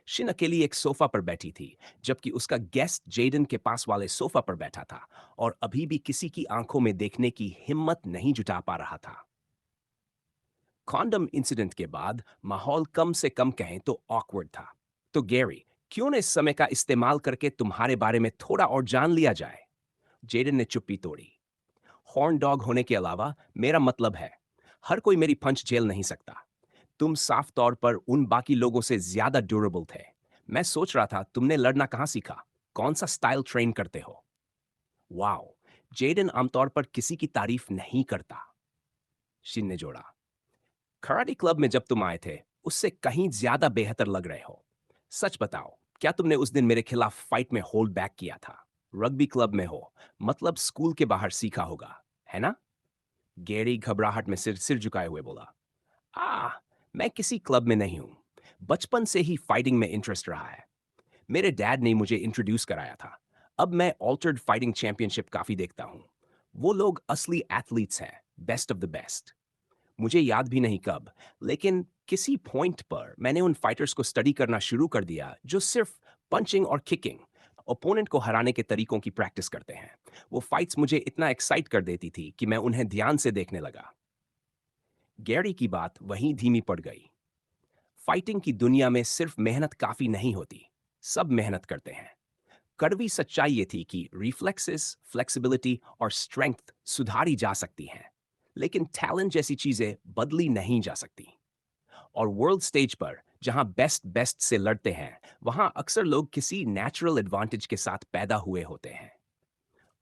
शिन अकेली एक सोफा पर बैठी थी, जबकि उसका गेस्ट जेडन के पास वाले सोफा पर बैठा था और अभी भी किसी की आंखों में देखने की हिम्मत नहीं जुटा पा रहा था। कॉन्डम इंसिडेंट के बाद माहौल कम से कम कहें तो ऑकवर्ड था। तो गैरी, क्यों न इस समय का इस्तेमाल करके तुम्हारे बारे में थोड़ा और जान लिया जाए? जेडन ने चुप्पी तोड़ी। हॉर्न डॉग होने के अलावा मेरा मतलब है, हर कोई मेरी पंच झेल नहीं सकता। तुम साफ तौर पर उन बाकी लोगों से ज्यादा ड्यूरेबल थे। मैं सोच रहा था तुमने लड़ना कहाँ सीखा, कौन सा स्टाइल ट्रेन करते हो? वाओ, जेडन आमतौर पर किसी की तारीफ नहीं करता, शिन ने जोड़ा। कराटे क्लब में जब तुम आए थे, उससे कहीं ज्यादा बेहतर लग रहे हो। सच बताओ, क्या तुमने उस दिन मेरे खिलाफ फाइट में होल्ड बैक किया था? रग्बी क्लब में हो, मतलब स्कूल के बाहर सीखा होगा, है ना? गैरी घबराहट में सिर सिर झुकाए हुए बोला, आ, मैं किसी क्लब में नहीं हूं। बचपन से ही फाइटिंग में इंटरेस्ट रहा है। मेरे डैड ने मुझे इंट्रोड्यूस कराया था। अब मैं ऑल्टर्ड फाइटिंग चैंपियनशिप काफी देखता हूं। वो लोग असली एथलीट्स हैं, बेस्ट ऑफ द बेस्ट। मुझे याद भी नहीं कब, लेकिन किसी पॉइंट पर मैंने उन फाइटर्स को स्टडी करना शुरू कर दिया जो सिर्फ पंचिंग और किकिंग, ओपोनेंट को हराने के तरीकों की प्रैक्टिस करते हैं। वो फाइट्स मुझे इतना एक्साइट कर देती थी कि मैं उन्हें ध्यान से देखने लगा। गैरी की बात वहीं धीमी पड़ गई। फाइटिंग की दुनिया में सिर्फ मेहनत काफी नहीं होती, सब मेहनत करते हैं। कड़वी सच्चाई ये थी कि रिफ्लेक्सेस, फ्लेक्सिबिलिटी और स्ट्रेंथ सुधारी जा सकती हैं, लेकिन टैलेंट जैसी चीजें बदली नहीं जा सकती। और वर्ल्ड स्टेज पर जहां बेस्ट बेस्ट से लड़ते हैं, वहां अक्सर लोग किसी नेचुरल एडवांटेज के साथ पैदा हुए होते हैं।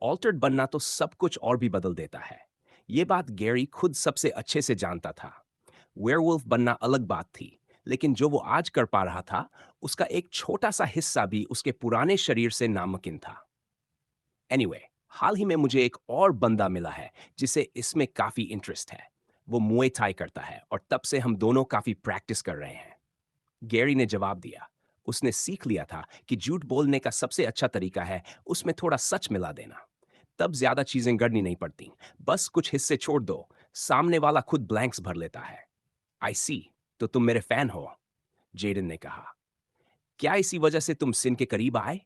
ऑल्टर्ड बनना तो सब कुछ और भी बदल देता है। ये बात गैरी खुद सबसे अच्छे से जानता था। वेयरवुल्फ बनना अलग बात थी, लेकिन जो वो आज कर पा रहा था, उसका एक छोटा सा हिस्सा भी उसके पुराने शरीर से नामुमकिन था। एनीवे, हाल ही में मुझे एक और बंदा मिला है जिसे इसमें काफी इंटरेस्ट है। वो मुए थाई करता है और तब से हम दोनों काफी प्रैक्टिस कर रहे हैं। गैरी ने जवाब दिया। उसने सीख लिया था कि झूठ बोलने का सबसे अच्छा तरीका है उसमें थोड़ा सच मिला देना। तब ज्यादा चीजें गढ़नी नहीं पड़ती, बस कुछ हिस्से छोड़ दो, सामने वाला खुद ब्लैंक्स भर लेता है। आई सी, तो तुम मेरे फैन हो, जेडन ने कहा। क्या इसी वजह से तुम सिन के करीब आए,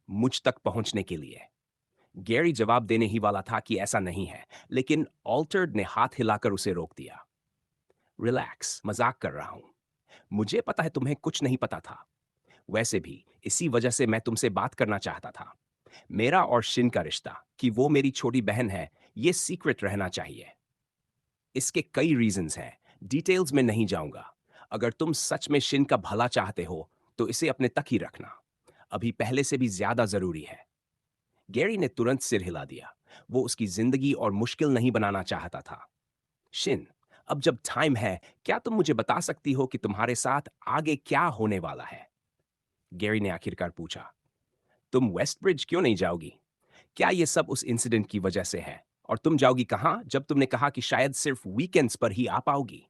मुझ तक पहुंचने के लिए? गैरी जवाब देने ही वाला था कि ऐसा नहीं है, लेकिन ऑल्टर्ड ने हाथ हिलाकर उसे रोक दिया। रिलैक्स, मजाक कर रहा हूं। मुझे पता है तुम्हें कुछ नहीं पता था। वैसे भी इसी वजह से मैं तुमसे बात करना चाहता था। मेरा और शिन का रिश्ता, कि वो मेरी छोटी बहन है, ये सीक्रेट रहना चाहिए। इसके कई रीजंस हैं, डिटेल्स में नहीं जाऊंगा। अगर तुम सच में शिन का भला चाहते हो, तो इसे अपने तक ही रखना। अभी पहले से भी ज्यादा जरूरी है। गैरी ने तुरंत सिर हिला दिया। वो उसकी जिंदगी और मुश्किल नहीं बनाना चाहता था। शिन, अब जब टाइम है, क्या तुम मुझे बता सकती हो कि तुम्हारे साथ आगे क्या होने वाला है? गैरी ने आखिरकार पूछा। तुम वेस्ट ब्रिज क्यों नहीं जाओगी? क्या ये सब उस इंसिडेंट की वजह से है? और तुम जाओगी कहाँ जब तुमने कहा कि शायद सिर्फ वीकेंड्स पर ही आ पाओगी?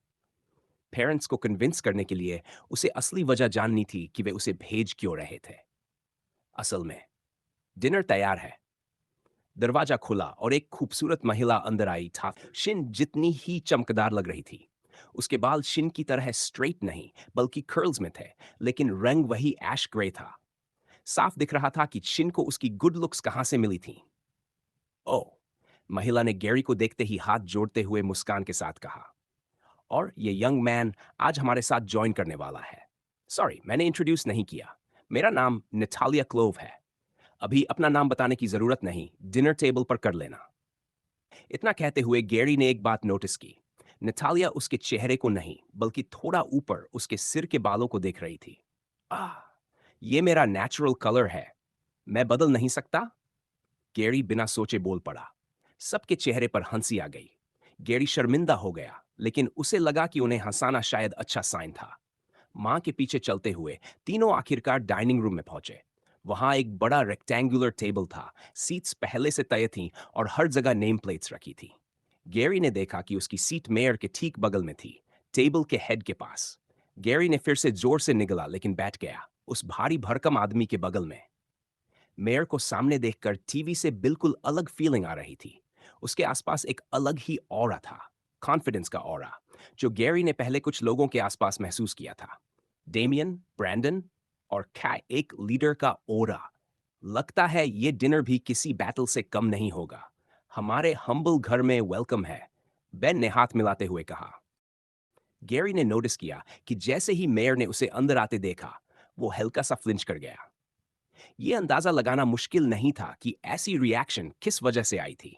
पेरेंट्स को कन्विंस करने के लिए उसे असली वजह जाननी थी कि वे उसे भेज क्यों रहे थे। असल में डिनर तैयार है। दरवाजा खुला और एक खूबसूरत महिला अंदर आई था। शिन जितनी ही चमकदार लग रही थी। उसके बाल शिन की तरह स्ट्रेट नहीं बल्कि कर्ल्स में थे, लेकिन रंग वही ऐश ग्रे था। साफ दिख रहा था कि शिन को उसकी गुड लुक्स कहां से मिली थी। ओह! महिला ने गैरी को देखते ही हाथ जोड़ते हुए मुस्कान के साथ कहा। और ये यंग मैन आज हमारे साथ जॉइन करने वाला है। सॉरी, मैंने इंट्रोड्यूस नहीं किया। मेरा नाम नटालिया क्लोव है। अभी अपना नाम बताने की जरूरत नहीं, डिनर टेबल पर कर लेना। इतना कहते हुए गैरी ने एक बात नोटिस की। नटालिया उसके चेहरे को नहीं, बल्कि थोड़ा ऊपर उसके सिर के बालों को देख रही थी। आह! ये मेरा नेचुरल कलर है। मैं बदल नहीं सकता? गैरी बिना सोचे बोल पड़ा। सबके चेहरे पर हंसी आ गई। गैरी शर्मिंदा हो गया, लेकिन उसे लगा कि उन्हें हंसाना शायद अच्छा साइन था। मां के पीछे चलते हुए तीनों आखिरकार डाइनिंग रूम में पहुंचे। वहां एक बड़ा रेक्टेंगुलर टेबल था। सीट्स पहले से तय थीं और हर जगह नेम प्लेट्स रखी थी। गैरी ने देखा कि उसकी सीट मेयर के ठीक बगल में थी, टेबल के हेड के पास। गैरी ने फिर से जोर से निगला, लेकिन बैठ गया उस भारी भरकम आदमी के बगल में। मेयर को सामने देखकर टीवी से बिल्कुल अलग फीलिंग आ रही थी। उसके आसपास एक अलग ही ऑरा था, कॉन्फिडेंस का ऑरा, जो गैरी ने पहले कुछ लोगों के आसपास महसूस किया था। डेमियन, ब्रैंडन और कै एक लीडर का ओरा। लगता है ये डिनर भी किसी बैटल से कम नहीं होगा। हमारे हम्बल घर में वेलकम है, बेन ने हाथ मिलाते हुए कहा। गैरी ने नोटिस किया कि जैसे ही मेयर ने उसे अंदर आते देखा, वो हल्का सा फ्लिंच कर गया। ये अंदाजा लगाना मुश्किल नहीं था कि ऐसी रिएक्शन किस वजह से आई थी।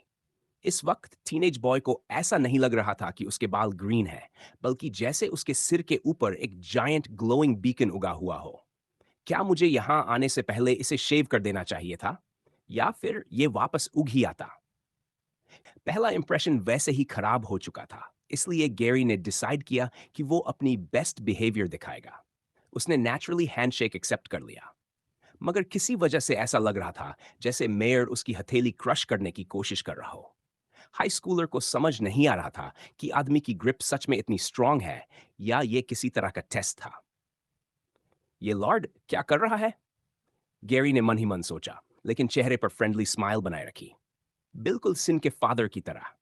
इस वक्त टीनेज बॉय को ऐसा नहीं लग रहा था कि उसके बाल ग्रीन हैं, बल्कि जैसे उसके सिर के ऊपर एक जायंट ग्लोइंग बीकन उगा हुआ हो। क्या मुझे यहां आने से पहले इसे शेव कर देना चाहिए था, या फिर ये वापस उग ही आता? पहला इंप्रेशन वैसे ही खराब हो चुका था, इसलिए गैरी ने डिसाइड किया कि वो अपनी बेस्ट बिहेवियर दिखाएगा। उसने नेचुरली हैंडशेक एक्सेप्ट कर लिया। मगर किसी वजह से ऐसा लग रहा था जैसे मेयर उसकी हथेली क्रश करने की कोशिश कर रहा हो। हाई स्कूलर को समझ नहीं आ रहा था कि आदमी की ग्रिप सच में इतनी स्ट्रांग है, या ये किसी तरह का टेस्ट था। ये लॉर्ड क्या कर रहा है? गैरी ने मन ही मन सोचा, लेकिन चेहरे पर फ्रेंडली स्माइल बनाए रखी। बिल्कुल सिन के फादर की तरह।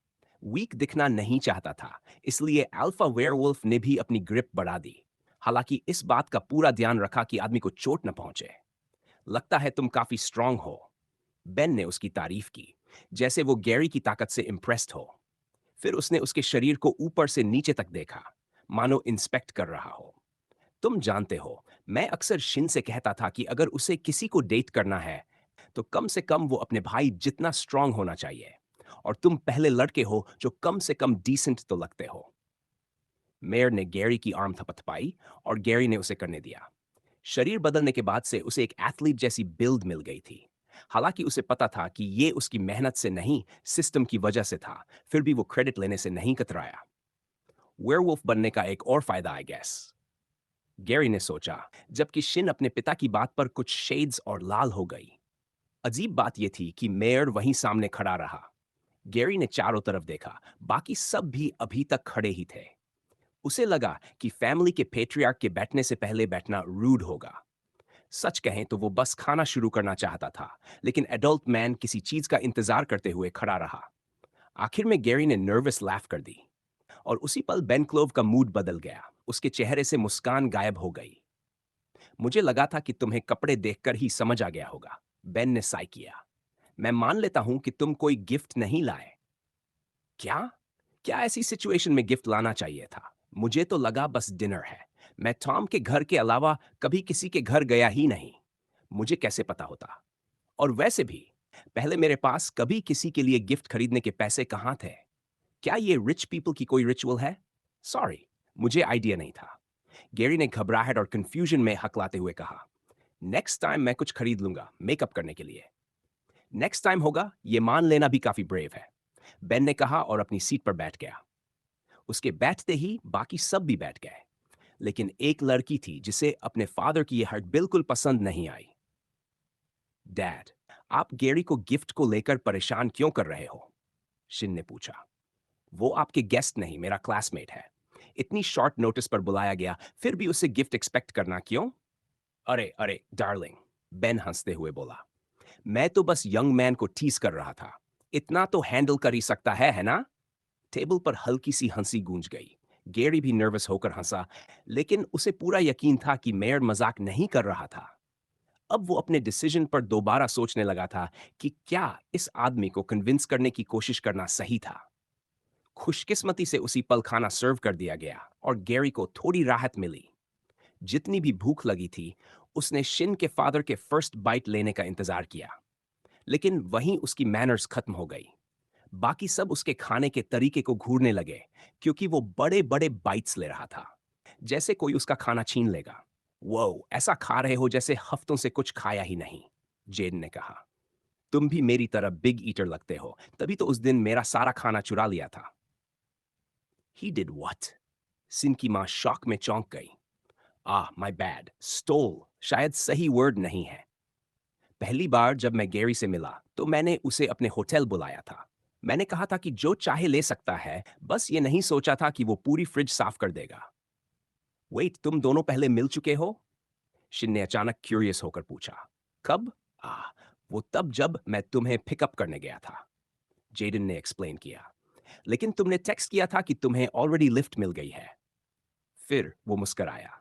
वीक दिखना नहीं चाहता था, इसलिए अल्फा वेयरवुल्फ ने भी अपनी ग्रिप बढ़ा दी। हालांकि इस बात का पूरा ध्यान रखा कि आदमी को चोट न पहुंचे। लगता है तुम काफी स्ट्रांग हो, बेन ने उसकी तारीफ की, जैसे वो गैरी की ताकत से इम्प्रेस्ड हो। फिर उसने उसके शरीर को ऊपर से नीचे तक देखा, मानो इंस्पेक्ट कर रहा हो। तुम जानते हो, मैं अक्सर शिन से कहता था कि अगर उसे किसी को डेट करना है, तो कम से कम वो अपने भाई जितना स्ट्रांग होना चाहिए। और तुम पहले लड़के हो जो कम से कम डिसेंट तो लगते हो। मेयर ने गैरी की आर्म थपथपाई और गैरी ने उसे करने दिया। शरीर बदलने के बाद से उसे एक एथलीट जैसी बिल्ड मिल गई थी। हालांकि उसे पता था कि ये उसकी मेहनत से नहीं, सिस्टम की वजह से था, फिर भी वो क्रेडिट लेने से नहीं कतराया। वेयरवुल्फ बनने का एक और फायदा, आई गेस, गैरी ने सोचा, जबकि शिन अपने पिता की बात पर कुछ शेड्स और लाल हो गई। अजीब बात यह थी कि मेयर वहीं सामने खड़ा रहा। गैरी ने चारों तरफ देखा, बाकी सब भी अभी तक खड़े ही थे। उसे लगा कि फैमिली के पेट्रियार्क के बैठने से पहले बैठना रूड होगा। सच कहें तो वो बस खाना शुरू करना चाहता था, लेकिन एडल्ट मैन किसी चीज का इंतजार करते हुए खड़ा रहा। आखिर में गैरी ने नर्वस लाफ कर दी, और उसी पल बेन क्लोव का मूड बदल गया। उसके चेहरे से मुस्कान गायब हो गई। मुझे लगा था कि तुम्हें कपड़े देखकर ही समझ आ गया होगा, बेन ने साई किया। मैं मान लेता हूं कि तुम कोई गिफ्ट नहीं लाए। क्या? क्या ऐसी सिचुएशन में गिफ्ट लाना चाहिए था? मुझे तो लगा बस डिनर है। मैं टॉम के घर के अलावा कभी किसी के घर गया ही नहीं। मुझे कैसे पता होता? और वैसे भी, पहले मेरे पास कभी किसी के लिए गिफ्ट खरीदने के पैसे कहाँ थे? क्या ये रिच पीपल की कोई रिचुअल है? सॉरी, मुझे आइडिया नहीं था। गैरी ने घबराहट और कंफ्यूजन में हकलाते हुए कहा। नेक्स्ट टाइम मैं कुछ खरीद लूंगा मेकअप करने के लिए। नेक्स्ट टाइम होगा, ये मान लेना भी काफी ब्रेव है, बेन ने कहा और अपनी सीट पर बैठ गया। उसके बैठते ही बाकी सब भी बैठ गए, लेकिन एक लड़की थी जिसे अपने फादर की यह हट बिल्कुल पसंद नहीं आई। डैड, आप गैरी को गिफ्ट को लेकर परेशान क्यों कर रहे हो? शिन ने पूछा। वो आपके गेस्ट नहीं, मेरा क्लासमेट है। इतनी शॉर्ट नोटिस पर बुलाया गया, फिर भी उसे गिफ्ट एक्सपेक्ट करना क्यों? अरे अरे डार्लिंग, बेन हंसते हुए बोला, मैं तो बस यंग मैन को टीज कर रहा था। इतना तो हैंडल कर ही सकता है ना? टेबल पर हल्की सी हंसी गूंज गई। गैरी भी नर्वस होकर हंसा, लेकिन उसे पूरा यकीन था कि मेयर मजाक नहीं कर रहा था। अब वो अपने डिसीजन पर दोबारा सोचने लगा था कि क्या इस आदमी को कन्विंस करने की कोशिश करना सही था। खुशकिस्मती से उसी पल खाना सर्व कर दिया गया और गैरी को थोड़ी राहत मिली। जितनी भी भूख लगी थी, उसने शिन के फादर के फर्स्ट बाइट लेने का इंतजार किया, लेकिन वहीं उसकी मैनर्स खत्म हो गई। बाकी सब उसके खाने के तरीके को घूरने लगे, क्योंकि वो बड़े बड़े बाइट्स ले रहा था, जैसे कोई उसका खाना छीन लेगा। वो ऐसा खा रहे हो जैसे हफ्तों से कुछ खाया ही नहीं, जेन ने कहा। तुम भी मेरी तरह बिग ईटर लगते हो, तभी तो उस दिन मेरा सारा खाना चुरा लिया था। He did what? सिन की मां शॉक में चौंक गई। माय बैड, स्टोल शायद सही वर्ड नहीं है। पहली बार जब मैं गैरी से मिला तो मैंने उसे अपने होटल बुलाया था। मैंने कहा था कि जो चाहे ले सकता है, बस ये नहीं सोचा था कि वो पूरी फ्रिज साफ कर देगा। वेट, तुम दोनों पहले मिल चुके हो? शिन ने अचानक क्यूरियस होकर पूछा। कब? आ, वो तब जब मैं तुम्हें पिकअप करने गया था, जेडन ने एक्सप्लेन किया। लेकिन तुमने टेक्स्ट किया था कि तुम्हें ऑलरेडी लिफ्ट मिल गई है। फिर वो मुस्कराया।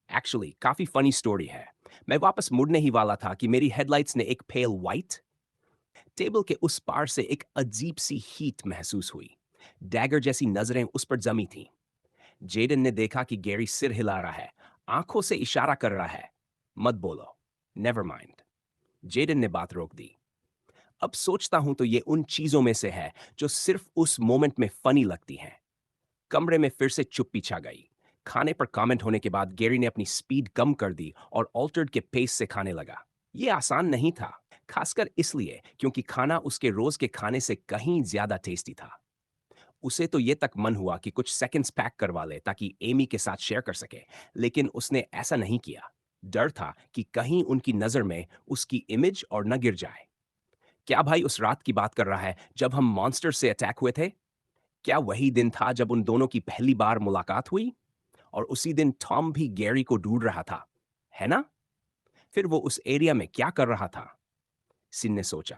एक्चुअली काफी फनी स्टोरी है। मैं वापस मुड़ने ही वाला था कि मेरी हेडलाइट्स ने एक पेल व्हाइट। टेबल के उस पार से एक अजीब सी हीट महसूस हुई। डैगर जैसी नजरें उस पर जमी थीं। जेडन ने देखा कि गैरी सिर हिला रहा है, आंखों से इशारा कर रहा है। मत बोलो, नेवर माइंड। जेडन ने बात रोक दी। अब सोचता हूं तो ये उन चीजों में से है जो सिर्फ उस मोमेंट में फनी लगती हैं। कमरे में फिर से चुप्पी छा गई। खाने पर कमेंट होने के बाद गैरी ने अपनी स्पीड कम कर दी और ऑल्टर्ड के पेस से खाने लगा। ये आसान नहीं था, खासकर इसलिए क्योंकि खाना उसके रोज के खाने से कहीं ज्यादा टेस्टी था। उसे तो ये तक मन हुआ कि कुछ सेकंड्स पैक करवा ले ताकि एमी के साथ शेयर कर सके, लेकिन उसने ऐसा नहीं किया। डर था कि कहीं उनकी नजर में उसकी इमेज और न गिर जाए। क्या भाई उस रात की बात कर रहा है जब हम मॉन्स्टर से अटैक हुए थे? क्या वही दिन था जब उन दोनों की पहली बार मुलाकात हुई? और उसी दिन टॉम भी गैरी को ढूंढ रहा था, है ना? फिर वो उस एरिया में क्या कर रहा था? सिन ने सोचा।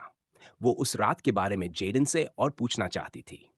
वो उस रात के बारे में जेडन से और पूछना चाहती थी।